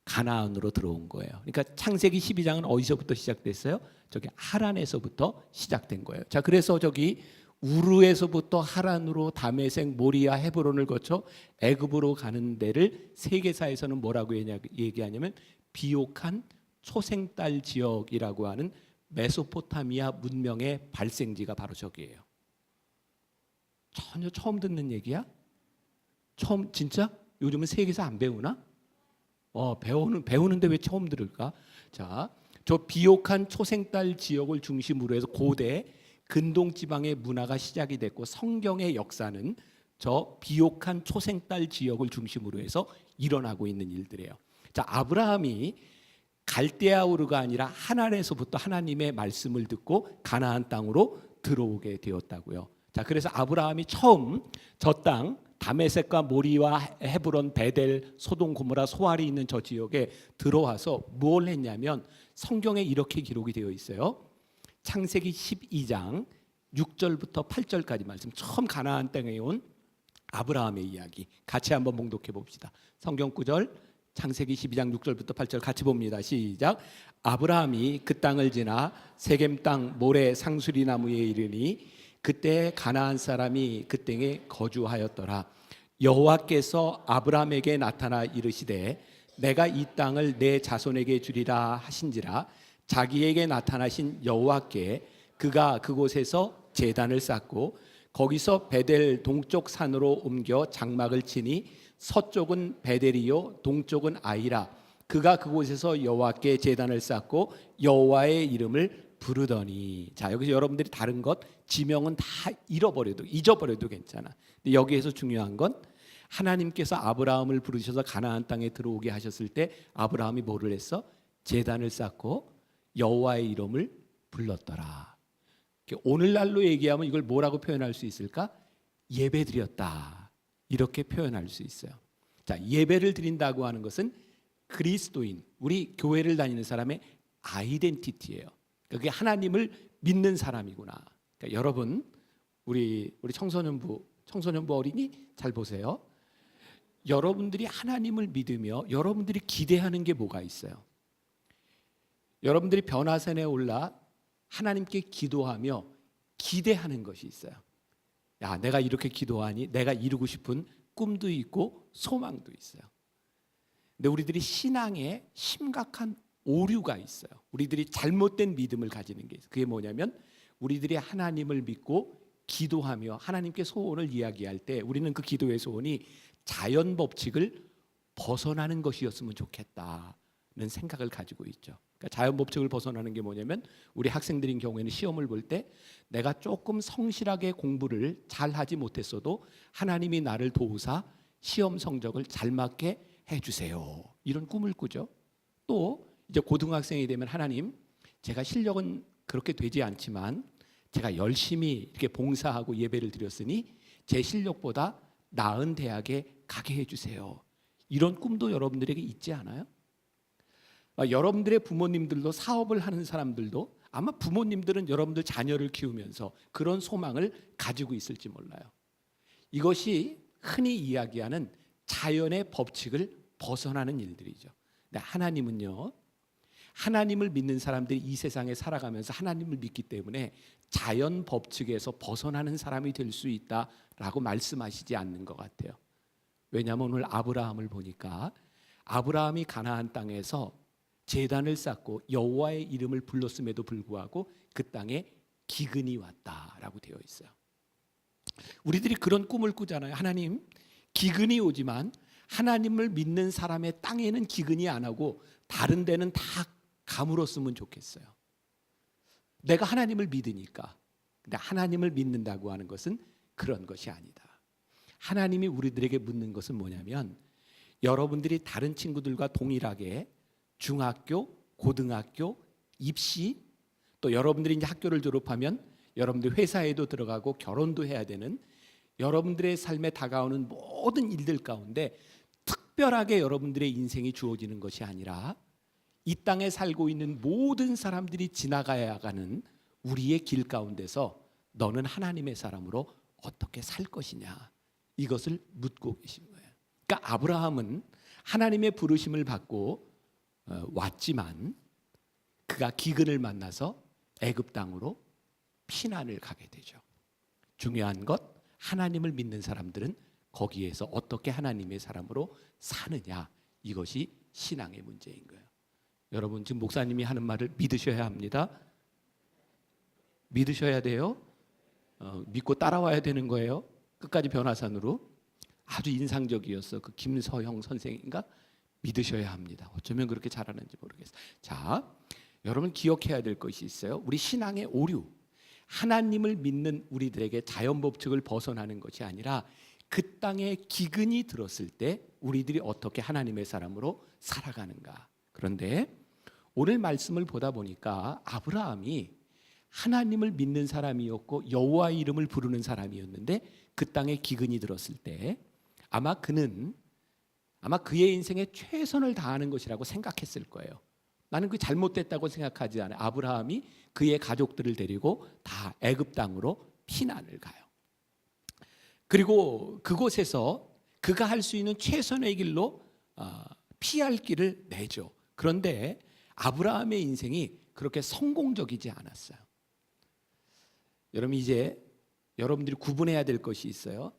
가나안으로 들어온 거예요. 그러니까 창세기 12장은 어디서부터 시작됐어요? 저기 하란에서부터 시작된 거예요. 자, 그래서 저기 우르에서부터 하란으로 다메섹, 모리아, 헤브론을 거쳐 애굽으로 가는 데를 세계사에서는 뭐라고 얘기하냐면 비옥한 초생딸 지역이라고 하는 메소포타미아 문명의 발생지가 바로 저기예요. 전혀 처음 듣는 얘기야? 처음, 진짜? 요즘은 세계사 안 배우나? 배우는데 왜 처음 들을까? 자, 저 비옥한 초생딸 지역을 중심으로 해서 고대 근동 지방의 문화가 시작이 됐고 성경의 역사는 저 비옥한 초생딸 지역을 중심으로 해서 일어나고 있는 일들이에요. 자, 아브라함이 갈대아 우르가 아니라 하란에서부터 하나님의 말씀을 듣고 가나안 땅으로 들어오게 되었다고요. 자, 그래서 아브라함이 처음 저 땅 다메섹과 모리와 헤브론, 베델, 소돔, 고모라, 소알이 있는 저 지역에 들어와서 뭘 했냐면 성경에 이렇게 기록이 되어 있어요. 창세기 12장 6절부터 8절까지 말씀, 처음 가나안 땅에 온 아브라함의 이야기 같이 한번 봉독해 봅시다. 성경 구절 창세기 12장 6절부터 8절 같이 봅니다. 시작. 아브라함이 그 땅을 지나 세겜 땅 모래 상수리 나무에 이르니 그때 가나안 사람이 그 땅에 거주하였더라. 여호와께서 아브라함에게 나타나 이르시되 내가 이 땅을 내 자손에게 주리라 하신지라. 자기에게 나타나신 여호와께 그가 그곳에서 제단을 쌓고 거기서 베델 동쪽 산으로 옮겨 장막을 치니 서쪽은 베델이요 동쪽은 아이라. 그가 그곳에서 여호와께 제단을 쌓고 여호와의 이름을 부르더니. 자, 여기서 여러분들이 다른 것 지명은 다 잊어버려도 괜찮아. 근데 여기에서 중요한 건 하나님께서 아브라함을 부르셔서 가나안 땅에 들어오게 하셨을 때 아브라함이 뭐를 했어? 제단을 쌓고 여호와의 이름을 불렀더라. 오늘날로 얘기하면 이걸 뭐라고 표현할 수 있을까? 예배드렸다, 이렇게 표현할 수 있어요. 자, 예배를 드린다고 하는 것은 그리스도인, 우리 교회를 다니는 사람의 아이덴티티예요. 그게 하나님을 믿는 사람이구나. 그러니까 여러분, 우리 청소년부 어린이 잘 보세요. 여러분들이 하나님을 믿으며 여러분들이 기대하는 게 뭐가 있어요? 여러분들이 변화산에 올라 하나님께 기도하며 기대하는 것이 있어요. 야, 내가 이렇게 기도하니 내가 이루고 싶은 꿈도 있고 소망도 있어요. 근데 우리들이 신앙에 심각한 오류가 있어요. 우리들이 잘못된 믿음을 가지는 게 있어요. 그게 뭐냐면 우리들이 하나님을 믿고 기도하며 하나님께 소원을 이야기할 때 우리는 그 기도의 소원이 자연 법칙을 벗어나는 것이었으면 좋겠다는 생각을 가지고 있죠. 그러니까 자연 법칙을 벗어나는 게 뭐냐면 우리 학생들인 경우에는 시험을 볼 때 내가 조금 성실하게 공부를 잘 하지 못했어도 하나님이 나를 도우사 시험 성적을 잘 맞게 해주세요, 이런 꿈을 꾸죠. 또 이제 고등학생이 되면 하나님, 제가 실력은 그렇게 되지 않지만 제가 열심히 이렇게 봉사하고 예배를 드렸으니 제 실력보다 나은 대학에 가게 해주세요. 이런 꿈도 여러분들에게 있지 않아요? 여러분들의 부모님들도, 사업을 하는 사람들도 아마 부모님들은 여러분들 자녀를 키우면서 그런 소망을 가지고 있을지 몰라요. 이것이 흔히 이야기하는 자연의 법칙을 벗어나는 일들이죠. 근데 하나님은요, 하나님을 믿는 사람들이 이 세상에 살아가면서 하나님을 믿기 때문에 자연 법칙에서 벗어나는 사람이 될 수 있다라고 말씀하시지 않는 것 같아요. 왜냐하면 오늘 아브라함을 보니까 아브라함이 가나안 땅에서 제단을 쌓고 여호와의 이름을 불렀음에도 불구하고 그 땅에 기근이 왔다라고 되어 있어요. 우리들이 그런 꿈을 꾸잖아요. 하나님, 기근이 오지만 하나님을 믿는 사람의 땅에는 기근이 안 하고 다른 데는 다 가물었으면 좋겠어요. 내가 하나님을 믿으니까. 근데 하나님을 믿는다고 하는 것은 그런 것이 아니다. 하나님이 우리들에게 묻는 것은 뭐냐면 여러분들이 다른 친구들과 동일하게 중학교, 고등학교, 입시, 또 여러분들이 이제 학교를 졸업하면 여러분들 회사에도 들어가고 결혼도 해야 되는 여러분들의 삶에 다가오는 모든 일들 가운데 특별하게 여러분들의 인생이 주어지는 것이 아니라 이 땅에 살고 있는 모든 사람들이 지나가야 하는 우리의 길 가운데서 너는 하나님의 사람으로 어떻게 살 것이냐, 이것을 묻고 계신 거예요. 그러니까 아브라함은 하나님의 부르심을 받고 왔지만 그가 기근을 만나서 애굽 땅으로 피난을 가게 되죠. 중요한 것, 하나님을 믿는 사람들은 거기에서 어떻게 하나님의 사람으로 사느냐, 이것이 신앙의 문제인 거예요. 여러분, 지금 목사님이 하는 말을 믿으셔야 합니다. 믿으셔야 돼요. 믿고 따라와야 되는 거예요. 끝까지 변화산으로. 아주 인상적이었어. 그 김서형 선생인가? 믿으셔야 합니다. 어쩌면 그렇게 잘하는지 모르겠어요. 자, 여러분 기억해야 될 것이 있어요. 우리 신앙의 오류, 하나님을 믿는 우리들에게 자연 법칙을 벗어나는 것이 아니라 그 땅에 기근이 들었을 때 우리들이 어떻게 하나님의 사람으로 살아가는가. 그런데 오늘 말씀을 보다 보니까 아브라함이 하나님을 믿는 사람이었고 여호와의 이름을 부르는 사람이었는데 그 땅에 기근이 들었을 때 아마 그의 인생에 최선을 다하는 것이라고 생각했을 거예요. 나는 그게 잘못됐다고 생각하지 않아요. 아브라함이 그의 가족들을 데리고 다 애굽 땅으로 피난을 가요. 그리고 그곳에서 그가 할 수 있는 최선의 길로 피할 길을 내죠. 그런데 아브라함의 인생이 그렇게 성공적이지 않았어요. 여러분, 이제 여러분들이 구분해야 될 것이 있어요.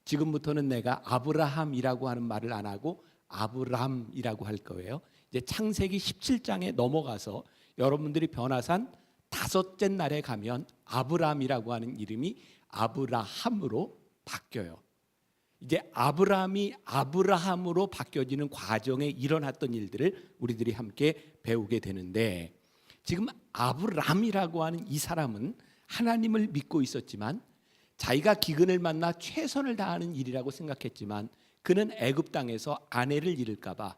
지금부터는 내가 아브라함이라고 하는 말을 안 하고 아브람이라고 할 거예요. 이제 창세기 17장에 넘어가서 여러분들이 변화산 5째 날에 가면 아브람이라고 하는 이름이 아브라함으로 바뀌어요. 이제 아브람이 아브라함으로 바뀌어지는 과정에 일어났던 일들을 우리들이 함께 배우게 되는데, 지금 아브람이라고 하는 이 사람은 하나님을 믿고 있었지만 자기가 기근을 만나 최선을 다하는 일이라고 생각했지만 그는 애굽 땅에서 아내를 잃을까 봐,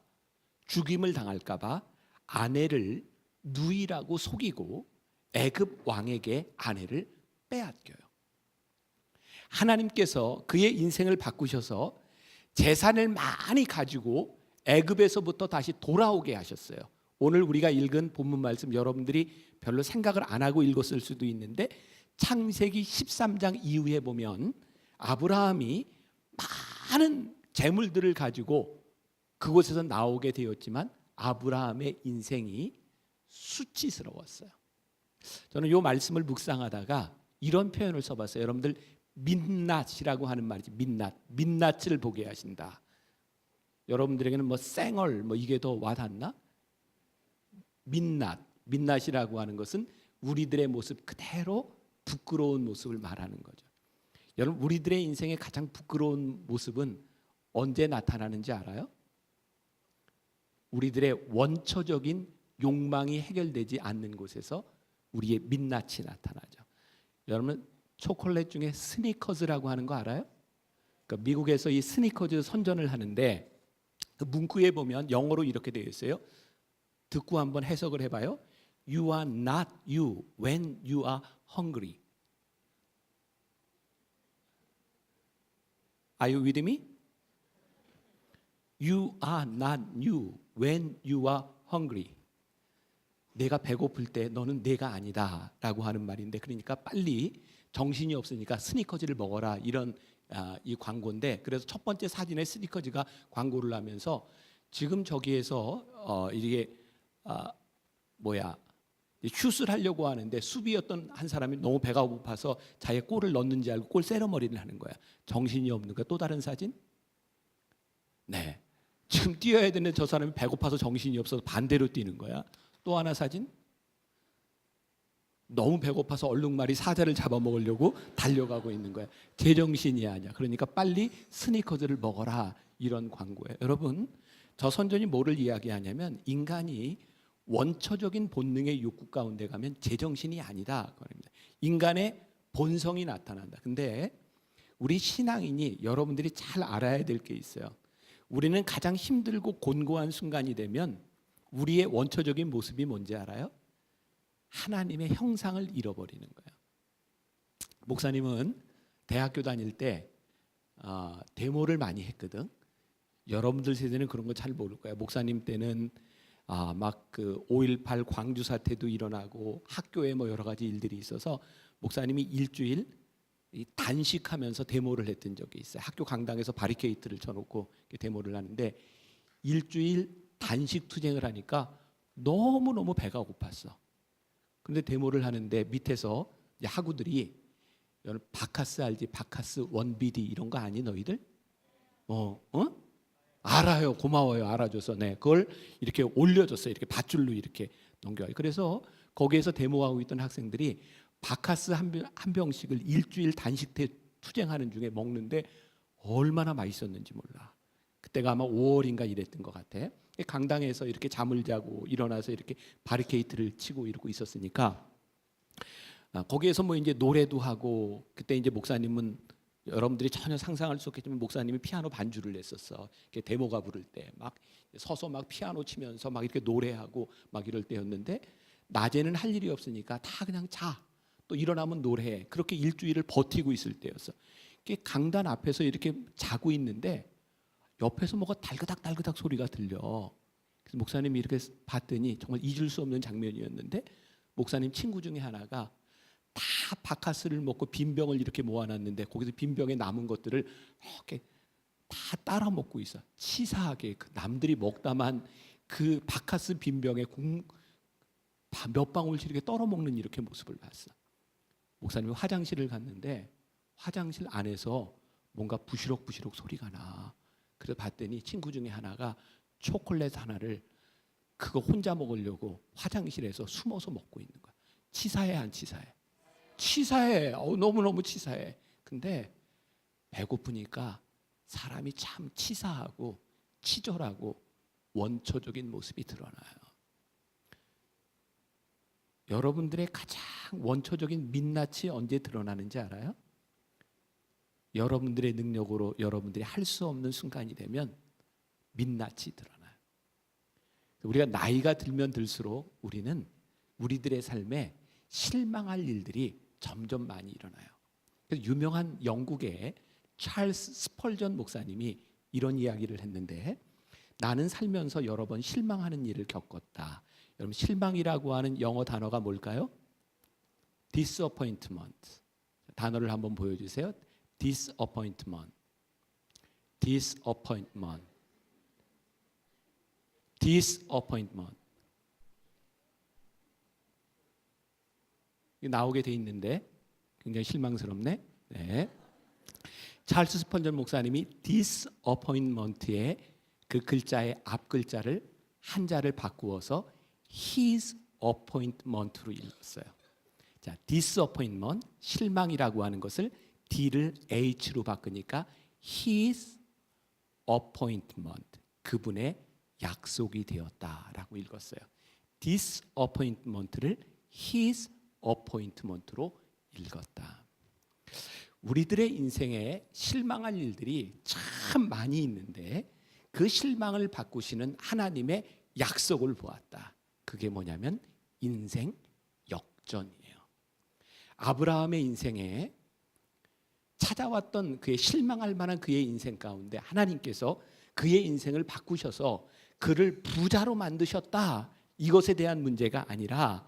죽임을 당할까 봐 아내를 누이라고 속이고 애굽 왕에게 아내를 빼앗겨요. 하나님께서 그의 인생을 바꾸셔서 재산을 많이 가지고 애굽에서부터 다시 돌아오게 하셨어요. 오늘 우리가 읽은 본문 말씀 여러분들이 별로 생각을 안 하고 읽었을 수도 있는데, 창세기 13장 이후에 보면 아브라함이 많은 재물들을 가지고 그곳에서 나오게 되었지만 아브라함의 인생이 수치스러웠어요. 저는 이 말씀을 묵상하다가 이런 표현을 써봤어요. 여러분들 민낯이라고 하는 말이지. 민낯을 보게 하신다. 여러분들에게는 뭐 쌩얼 뭐 이게 더 와닿나? 민낯이라고 하는 것은 우리들의 모습 그대로 부끄러운 모습을 말하는 거죠. 여러분, 우리들의 인생의 가장 부끄러운 모습은 언제 나타나는지 알아요? 우리들의 원초적인 욕망이 해결되지 않는 곳에서 우리의 민낯이 나타나죠. 여러분, 초콜릿 중에 스니커즈라고 하는 거 알아요? 그러니까 미국에서 이 스니커즈 선전을 하는데 그 문구에 보면 영어로 이렇게 되어 있어요. 듣고 한번 해석을 해봐요. You are not you when you are hungry. Are you with me? You are not you when you are hungry. 내가 배고플 때 너는 내가 아니다 라고 하는 말인데, 그러니까 빨리 정신이 없으니까 스니커즈를 먹어라, 이런 이 광고인데, 그래서 첫 번째 사진에 스니커즈가 광고를 하면서 지금 저기에서 이게 슛을 하려고 하는데 수비였던 한 사람이 너무 배가 고파서 자기의 골을 넣는지 알고 골 세러머니를 하는 거야. 정신이 없는 거야. 또 다른 사진? 네. 지금 뛰어야 되는데 저 사람이 배고파서 정신이 없어서 반대로 뛰는 거야. 또 하나 사진? 너무 배고파서 얼룩말이 사자를 잡아먹으려고 달려가고 있는 거야. 제정신이 아니야. 그러니까 빨리 스니커즈를 먹어라, 이런 광고예요. 여러분, 저 선전이 뭐를 이야기하냐면 인간이 원초적인 본능의 욕구 가운데 가면 제정신이 아니다. 인간의 본성이 나타난다. 근데 우리 신앙인이 여러분들이 잘 알아야 될 게 있어요. 우리는 가장 힘들고 곤고한 순간이 되면 우리의 원초적인 모습이 뭔지 알아요? 하나님의 형상을 잃어버리는 거예요. 목사님은 대학교 다닐 때 데모를 많이 했거든. 여러분들 세대는 그런 거 잘 모를 거야. 목사님 때는 막 그 5.18 광주 사태도 일어나고 학교에 뭐 여러 가지 일들이 있어서 목사님이 일주일 단식하면서 데모를 했던 적이 있어요. 학교 강당에서 바리케이트를 쳐놓고 데모를 하는데 일주일 단식 투쟁을 하니까 너무너무 배가 고팠어. 근데 데모를 하는데 밑에서 학우들이, 여러분 바카스 알지? 바카스 원비디 이런 거 아니 너희들? 알아요. 고마워요. 알아줘서. 네, 그걸 이렇게 올려줬어요. 이렇게 밧줄로 이렇게 넘겨요. 그래서 거기에서 데모하고 있던 학생들이 바카스 한 병씩을 일주일 단식 투쟁하는 중에 먹는데 얼마나 맛있었는지 몰라. 그때가 아마 5월인가 이랬던 것 같아. 강당에서 이렇게 잠을 자고 일어나서 이렇게 바리케이트를 치고 이러고 있었으니까 거기에서 뭐 이제 노래도 하고, 그때 이제 목사님은 여러분들이 전혀 상상할 수 없겠지만 목사님이 피아노 반주를 냈었어. 이렇게 데모가 부를 때 막 서서 막 피아노 치면서 막 이렇게 노래하고 막 이럴 때였는데, 낮에는 할 일이 없으니까 다 그냥 자. 또 일어나면 노래해. 그렇게 일주일을 버티고 있을 때였어. 강단 앞에서 이렇게 자고 있는데 옆에서 뭐가 달그닥달그닥 소리가 들려. 그래서 목사님이 이렇게 봤더니 정말 잊을 수 없는 장면이었는데, 목사님 친구 중에 하나가 다 바카스를 먹고 빈병을 이렇게 모아놨는데 거기서 빈병에 남은 것들을 이렇게 다 따라 먹고 있어. 치사하게 그 남들이 먹다만 그 바카스 빈병에 몇 방울씩 이렇게 떨어 먹는 이렇게 모습을 봤어. 목사님이 화장실을 갔는데 화장실 안에서 뭔가 부시럭부시럭 소리가 나. 그래서 봤더니 친구 중에 하나가 초콜릿 하나를 그거 혼자 먹으려고 화장실에서 숨어서 먹고 있는 거야. 치사해 안 치사해? 치사해. 너무너무 치사해. 근데 배고프니까 사람이 참 치사하고 치졸하고 원초적인 모습이 드러나요. 여러분들의 가장 원초적인 민낯이 언제 드러나는지 알아요? 여러분들의 능력으로 여러분들이 할 수 없는 순간이 되면 민낯이 드러나요. 우리가 나이가 들면 들수록 우리는 우리들의 삶에 실망할 일들이 점점 많이 일어나요. 그래서 유명한 영국의 찰스 스펄전 목사님이 이런 이야기를 했는데, 나는 살면서 여러 번 실망하는 일을 겪었다. 여러분, 실망이라고 하는 영어 단어가 뭘까요? disappointment. 단어를 한번 보여주세요. disappointment. disappointment. disappointment. 나오게 돼 있는데 굉장히 실망스럽네. 네. 찰스 스펄전 목사님이 disappointment의 그 글자의 앞 글자를 한자를 바꾸어서 his appointment로 읽었어요. 자, disappointment, 실망이라고 하는 것을 D를 H로 바꾸니까 his appointment, 그분의 약속이 되었다라고 읽었어요. disappointment를 his appointment로 읽었다. 우리들의 인생에 실망할 일들이 참 많이 있는데 그 실망을 바꾸시는 하나님의 약속을 보았다. 그게 뭐냐면 인생 역전이에요. 아브라함의 인생에 찾아왔던 그의 실망할 만한 그의 인생 가운데 하나님께서 그의 인생을 바꾸셔서 그를 부자로 만드셨다. 이것에 대한 문제가 아니라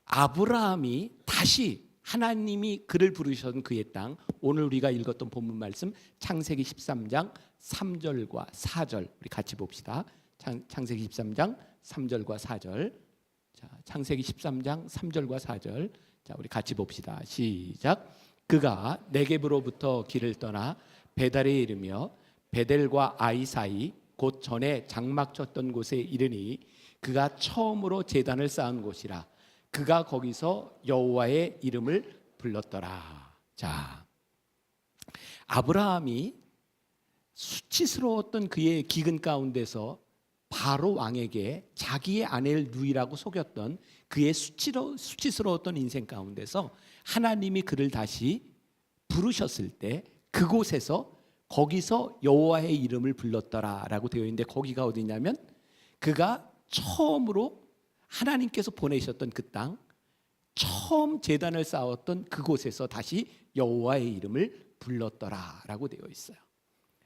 아브라함이 다시 하나님이 그를 부르셨던 그의 땅, 오늘 우리가 읽었던 본문 말씀 창세기 13장 3절과 4절 우리 같이 봅시다. 창세기 13장 3절과 4절. 자, 창세기 13장 3절과 4절. 자, 우리 같이 봅시다. 시작. 그가 네겝으로부터 길을 떠나 베델에 이르며 베델과 아이 사이 곧 전에 장막 쳤던 곳에 이르니 그가 처음으로 제단을 쌓은 곳이라. 그가 거기서 여호와의 이름을 불렀더라. 자, 아브라함이 수치스러웠던 그의 기근 가운데서 바로 왕에게 자기의 아내를 누이라고 속였던 그의 수치스러웠던 인생 가운데서 하나님이 그를 다시 부르셨을 때 그곳에서 거기서 여호와의 이름을 불렀더라라고 되어 있는데, 거기가 어디냐면 그가 처음으로 하나님께서 보내셨던 그 땅, 처음 제단을 쌓았던 그곳에서 다시 여호와의 이름을 불렀더라라고 되어 있어요.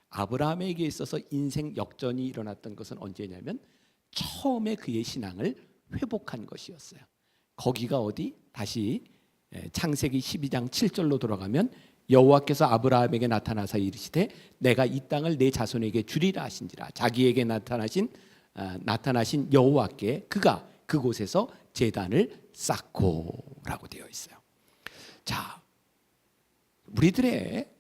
아브라함에게 있어서 인생 역전이 일어났던 것은 언제냐면 처음에 그의 신앙을 회복한 것이었어요. 거기가 어디? 다시 창세기 12장 7절로 돌아가면 여호와께서 아브라함에게 나타나서 이르시되 내가 이 땅을 내 자손에게 주리라 하신지라. 자기에게 나타나신 여호와께 그가 그곳에서 제단을 쌓고라고 되어 있어요. 자, 우리들의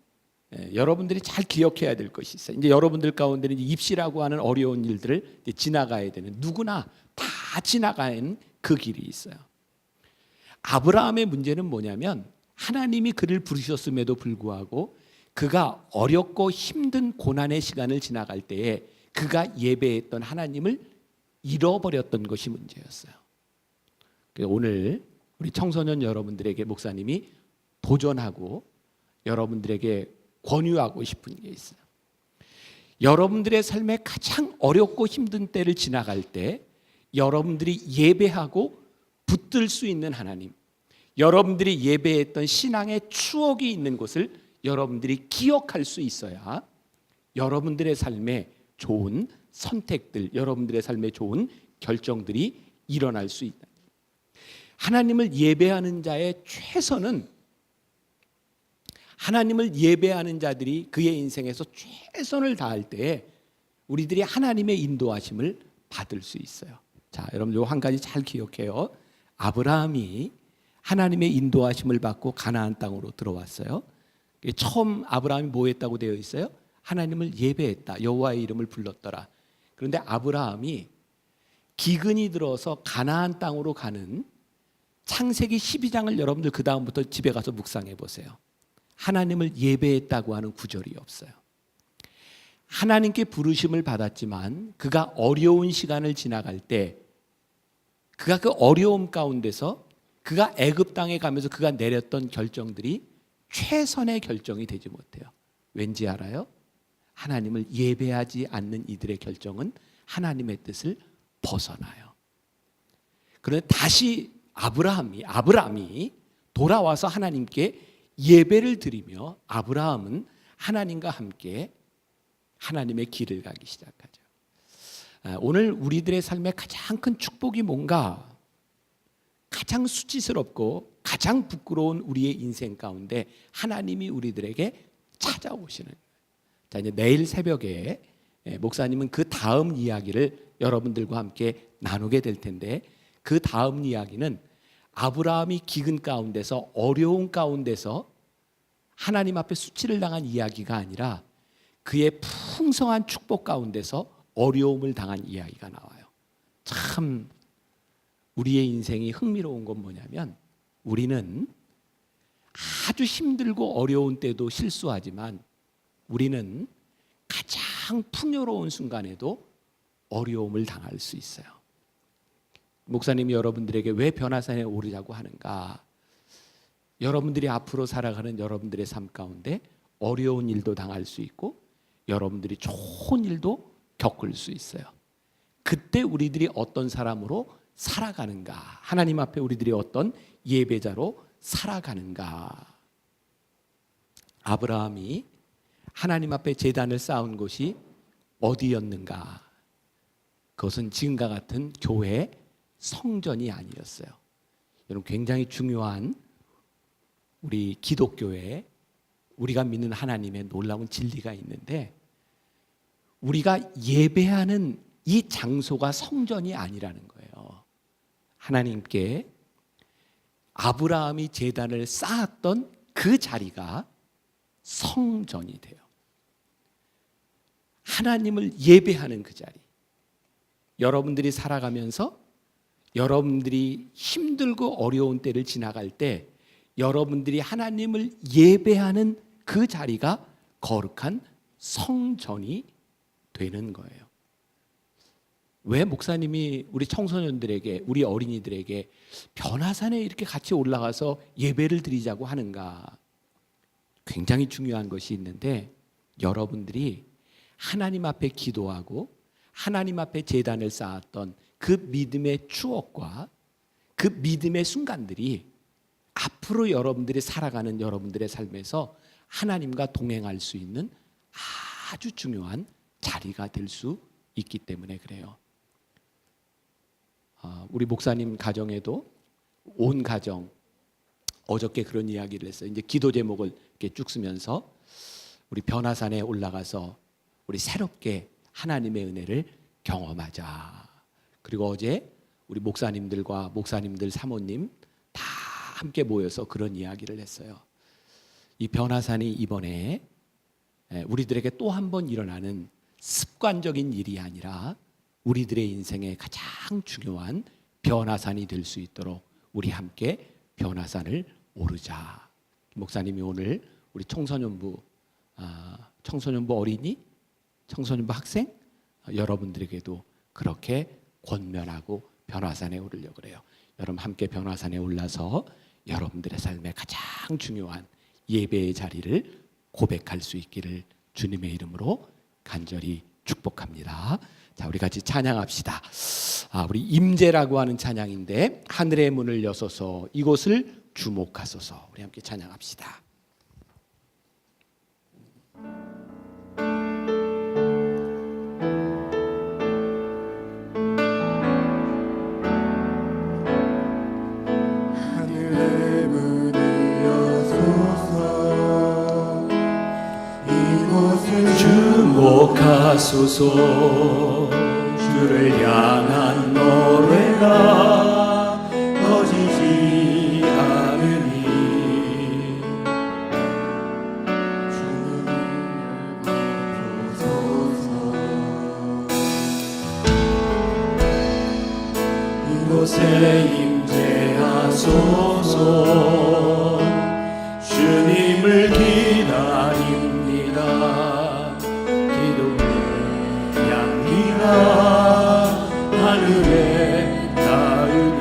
여러분들이 잘 기억해야 될 것이 있어요. 이제 여러분들 가운데는 입시라고 하는 어려운 일들을 지나가야 되는, 누구나 다 지나가는 그 길이 있어요. 아브라함의 문제는 뭐냐면 하나님이 그를 부르셨음에도 불구하고 그가 어렵고 힘든 고난의 시간을 지나갈 때에 그가 예배했던 하나님을 잃어버렸던 것이 문제였어요. 오늘 우리 청소년 여러분들에게 목사님이 도전하고 여러분들에게 권유하고 싶은 게 있어요. 여러분들의 삶에 가장 어렵고 힘든 때를 지나갈 때 여러분들이 예배하고 붙들 수 있는 하나님, 여러분들이 예배했던 신앙의 추억이 있는 곳을 여러분들이 기억할 수 있어야 여러분들의 삶에 좋은 선택들, 여러분들의 삶에 좋은 결정들이 일어날 수 있다. 하나님을 예배하는 자의 최선은, 하나님을 예배하는 자들이 그의 인생에서 최선을 다할 때에 우리들이 하나님의 인도하심을 받을 수 있어요. 자, 여러분 요 한 가지 잘 기억해요. 아브라함이 하나님의 인도하심을 받고 가나안 땅으로 들어왔어요. 처음 아브라함이 뭐 했다고 되어 있어요? 하나님을 예배했다. 여호와의 이름을 불렀더라. 그런데 아브라함이 기근이 들어서 가나안 땅으로 가는 창세기 12장을 여러분들 그 다음부터 집에 가서 묵상해 보세요. 하나님을 예배했다고 하는 구절이 없어요. 하나님께 부르심을 받았지만 그가 어려운 시간을 지나갈 때 그가 그 어려움 가운데서 그가 애굽 땅에 가면서 그가 내렸던 결정들이 최선의 결정이 되지 못해요. 왠지 알아요? 하나님을 예배하지 않는 이들의 결정은 하나님의 뜻을 벗어나요. 그런데 다시 아브라함이 돌아와서 하나님께 예배를 드리며 아브라함은 하나님과 함께 하나님의 길을 가기 시작하죠. 오늘 우리들의 삶의 가장 큰 축복이 뭔가? 가장 수치스럽고 가장 부끄러운 우리의 인생 가운데 하나님이 우리들에게 찾아오시는 거예요. 자, 이제 내일 새벽에 목사님은 그 다음 이야기를 여러분들과 함께 나누게 될 텐데 그 다음 이야기는 아브라함이 기근 가운데서 어려운 가운데서 하나님 앞에 수치를 당한 이야기가 아니라 그의 풍성한 축복 가운데서 어려움을 당한 이야기가 나와요. 참 우리의 인생이 흥미로운 건 뭐냐면 우리는 아주 힘들고 어려운 때도 실수하지만 우리는 가장 풍요로운 순간에도 어려움을 당할 수 있어요. 목사님이 여러분들에게 왜 변화산에 오르자고 하는가? 여러분들이 앞으로 살아가는 여러분들의 삶 가운데 어려운 일도 당할 수 있고 여러분들이 좋은 일도 겪을 수 있어요. 그때 우리들이 어떤 사람으로 살아가는가? 하나님 앞에 우리들이 어떤 예배자로 살아가는가? 아브라함이 하나님 앞에 제단을 쌓은 곳이 어디였는가? 그것은 지금과 같은 교회 성전이 아니었어요. 여러분 굉장히 중요한 우리 기독교에 우리가 믿는 하나님의 놀라운 진리가 있는데 우리가 예배하는 이 장소가 성전이 아니라는 거예요. 하나님께 아브라함이 제단을 쌓았던 그 자리가 성전이 돼요. 하나님을 예배하는 그 자리. 여러분들이 살아가면서 여러분들이 힘들고 어려운 때를 지나갈 때 여러분들이 하나님을 예배하는 그 자리가 거룩한 성전이 되는 거예요. 왜 목사님이 우리 청소년들에게 우리 어린이들에게 변화산에 이렇게 같이 올라가서 예배를 드리자고 하는가? 굉장히 중요한 것이 있는데 여러분들이 하나님 앞에 기도하고 하나님 앞에 제단을 쌓았던 그 믿음의 추억과 그 믿음의 순간들이 앞으로 여러분들이 살아가는 여러분들의 삶에서 하나님과 동행할 수 있는 아주 중요한 자리가 될 수 있기 때문에 그래요. 우리 목사님 가정에도 온 가정 어저께 그런 이야기를 했어요. 이제 기도 제목을 이렇게 쭉 쓰면서 우리 변화산에 올라가서 우리 새롭게 하나님의 은혜를 경험하자. 그리고 어제 우리 목사님들과 목사님들 사모님 다 함께 모여서 그런 이야기를 했어요. 이 변화산이 이번에 우리들에게 또 한 번 일어나는 습관적인 일이 아니라 우리들의 인생의 가장 중요한 변화산이 될 수 있도록 우리 함께 변화산을 오르자. 목사님이 오늘 우리 청소년부 어린이, 청소년부 학생 여러분들에게도 그렇게 권면하고 변화산에 오르려고 그래요. 여러분 함께 변화산에 올라서 여러분들의 삶의 가장 중요한 예배의 자리를 고백할 수 있기를 주님의 이름으로 간절히 축복합니다. 자, 우리 같이 찬양합시다. 우리 임재라고 하는 찬양인데 하늘의 문을 여소서 이곳을 주목하소서. 우리 함께 찬양합시다. 하늘의 문을 여소서 이곳을 주목하소서. 주를 향한 노래가 꺼지지 않으니 이곳에 임재하소서. 주님을 기다립니다. 기도는 양이라 하늘에 닿으니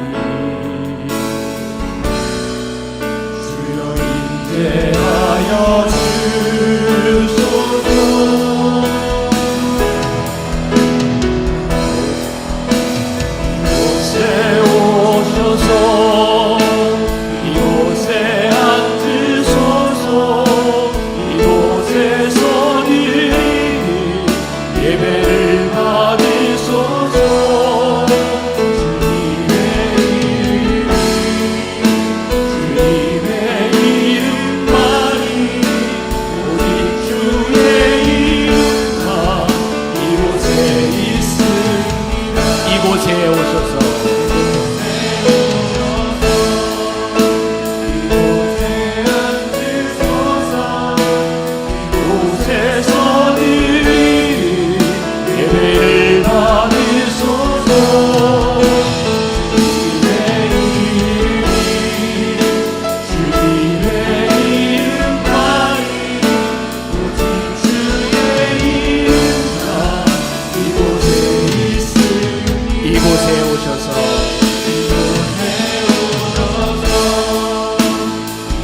주여 임재하여 주소서. 이곳에 오셔서 이곳에 앉으소서. 이곳에서 드리는 예배를 받으소서. 주님의 이름만이 오직 주의 이름만 이곳에 있습니다. 이곳에 오셔서 이곳에 앉으소서. 이곳에서 드리는 예배를 받으소서. 주님의 이름만이 오직 주의 이름만 이곳에 있습니다. 이곳에 오셔서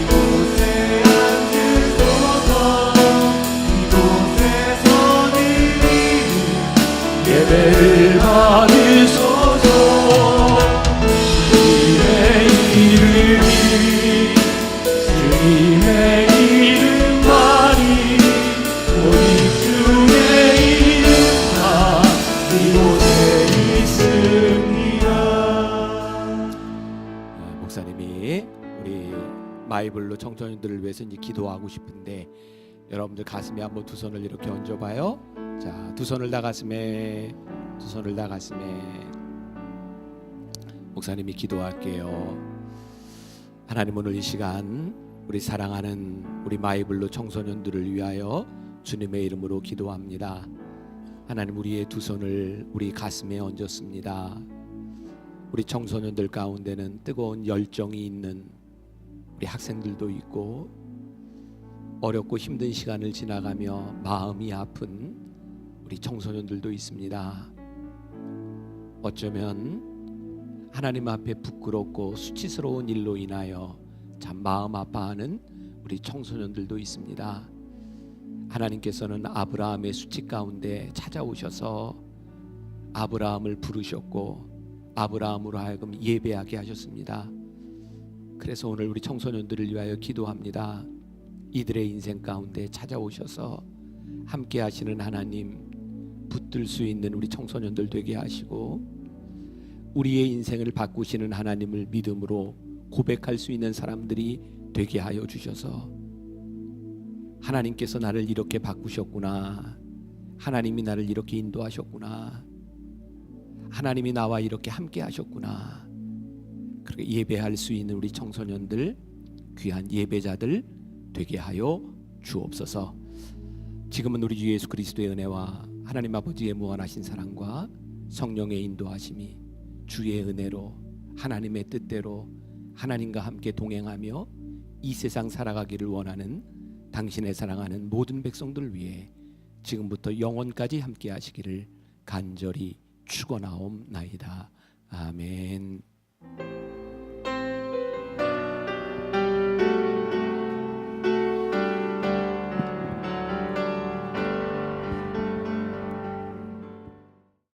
이곳에 앉으소서. 이곳에서 드리는 예배를 받으소서. 주님의 이름만이 오직 주의 이름만 이곳에 있습니다. 목사님이 우리 마이블로 청소년들을 위해서 이제 기도하고 싶은데 여러분들 가슴에 한번 두 손을 이렇게 얹어봐요. 자, 두 손을 다 가슴에, 두 손을 다 가슴에. 목사님이 기도할게요. 하나님, 오늘 이 시간 우리 사랑하는 우리 마이블로 청소년들을 위하여 주님의 이름으로 기도합니다. 하나님, 우리의 두 손을 우리 가슴에 얹었습니다. 우리 청소년들 가운데는 뜨거운 열정이 있는 우리 학생들도 있고 어렵고 힘든 시간을 지나가며 마음이 아픈 우리 청소년들도 있습니다. 어쩌면 하나님 앞에 부끄럽고 수치스러운 일로 인하여 참 마음 아파하는 우리 청소년들도 있습니다. 하나님께서는 아브라함의 수치 가운데 찾아오셔서 아브라함을 부르셨고 아브라함으로 하여금 예배하게 하셨습니다. 그래서 오늘 우리 청소년들을 위하여 기도합니다. 이들의 인생 가운데 찾아오셔서 함께 하시는 하나님, 붙들 수 있는 우리 청소년들 되게 하시고 우리의 인생을 바꾸시는 하나님을 믿음으로 고백할 수 있는 사람들이 되게 하여 주셔서 하나님께서 나를 이렇게 바꾸셨구나, 하나님이 나를 이렇게 인도하셨구나, 하나님이 나와 이렇게 함께 하셨구나, 그렇게 예배할 수 있는 우리 청소년들, 귀한 예배자들 되게 하여 주옵소서. 지금은 우리 주 예수 그리스도의 은혜와 하나님 아버지의 무한하신 사랑과 성령의 인도하심이 주의 은혜로 하나님의 뜻대로 하나님과 함께 동행하며 이 세상 살아가기를 원하는 당신의 사랑하는 모든 백성들 위해 지금부터 영원까지 함께 하시기를 간절히 축원하옵나이다. 아멘.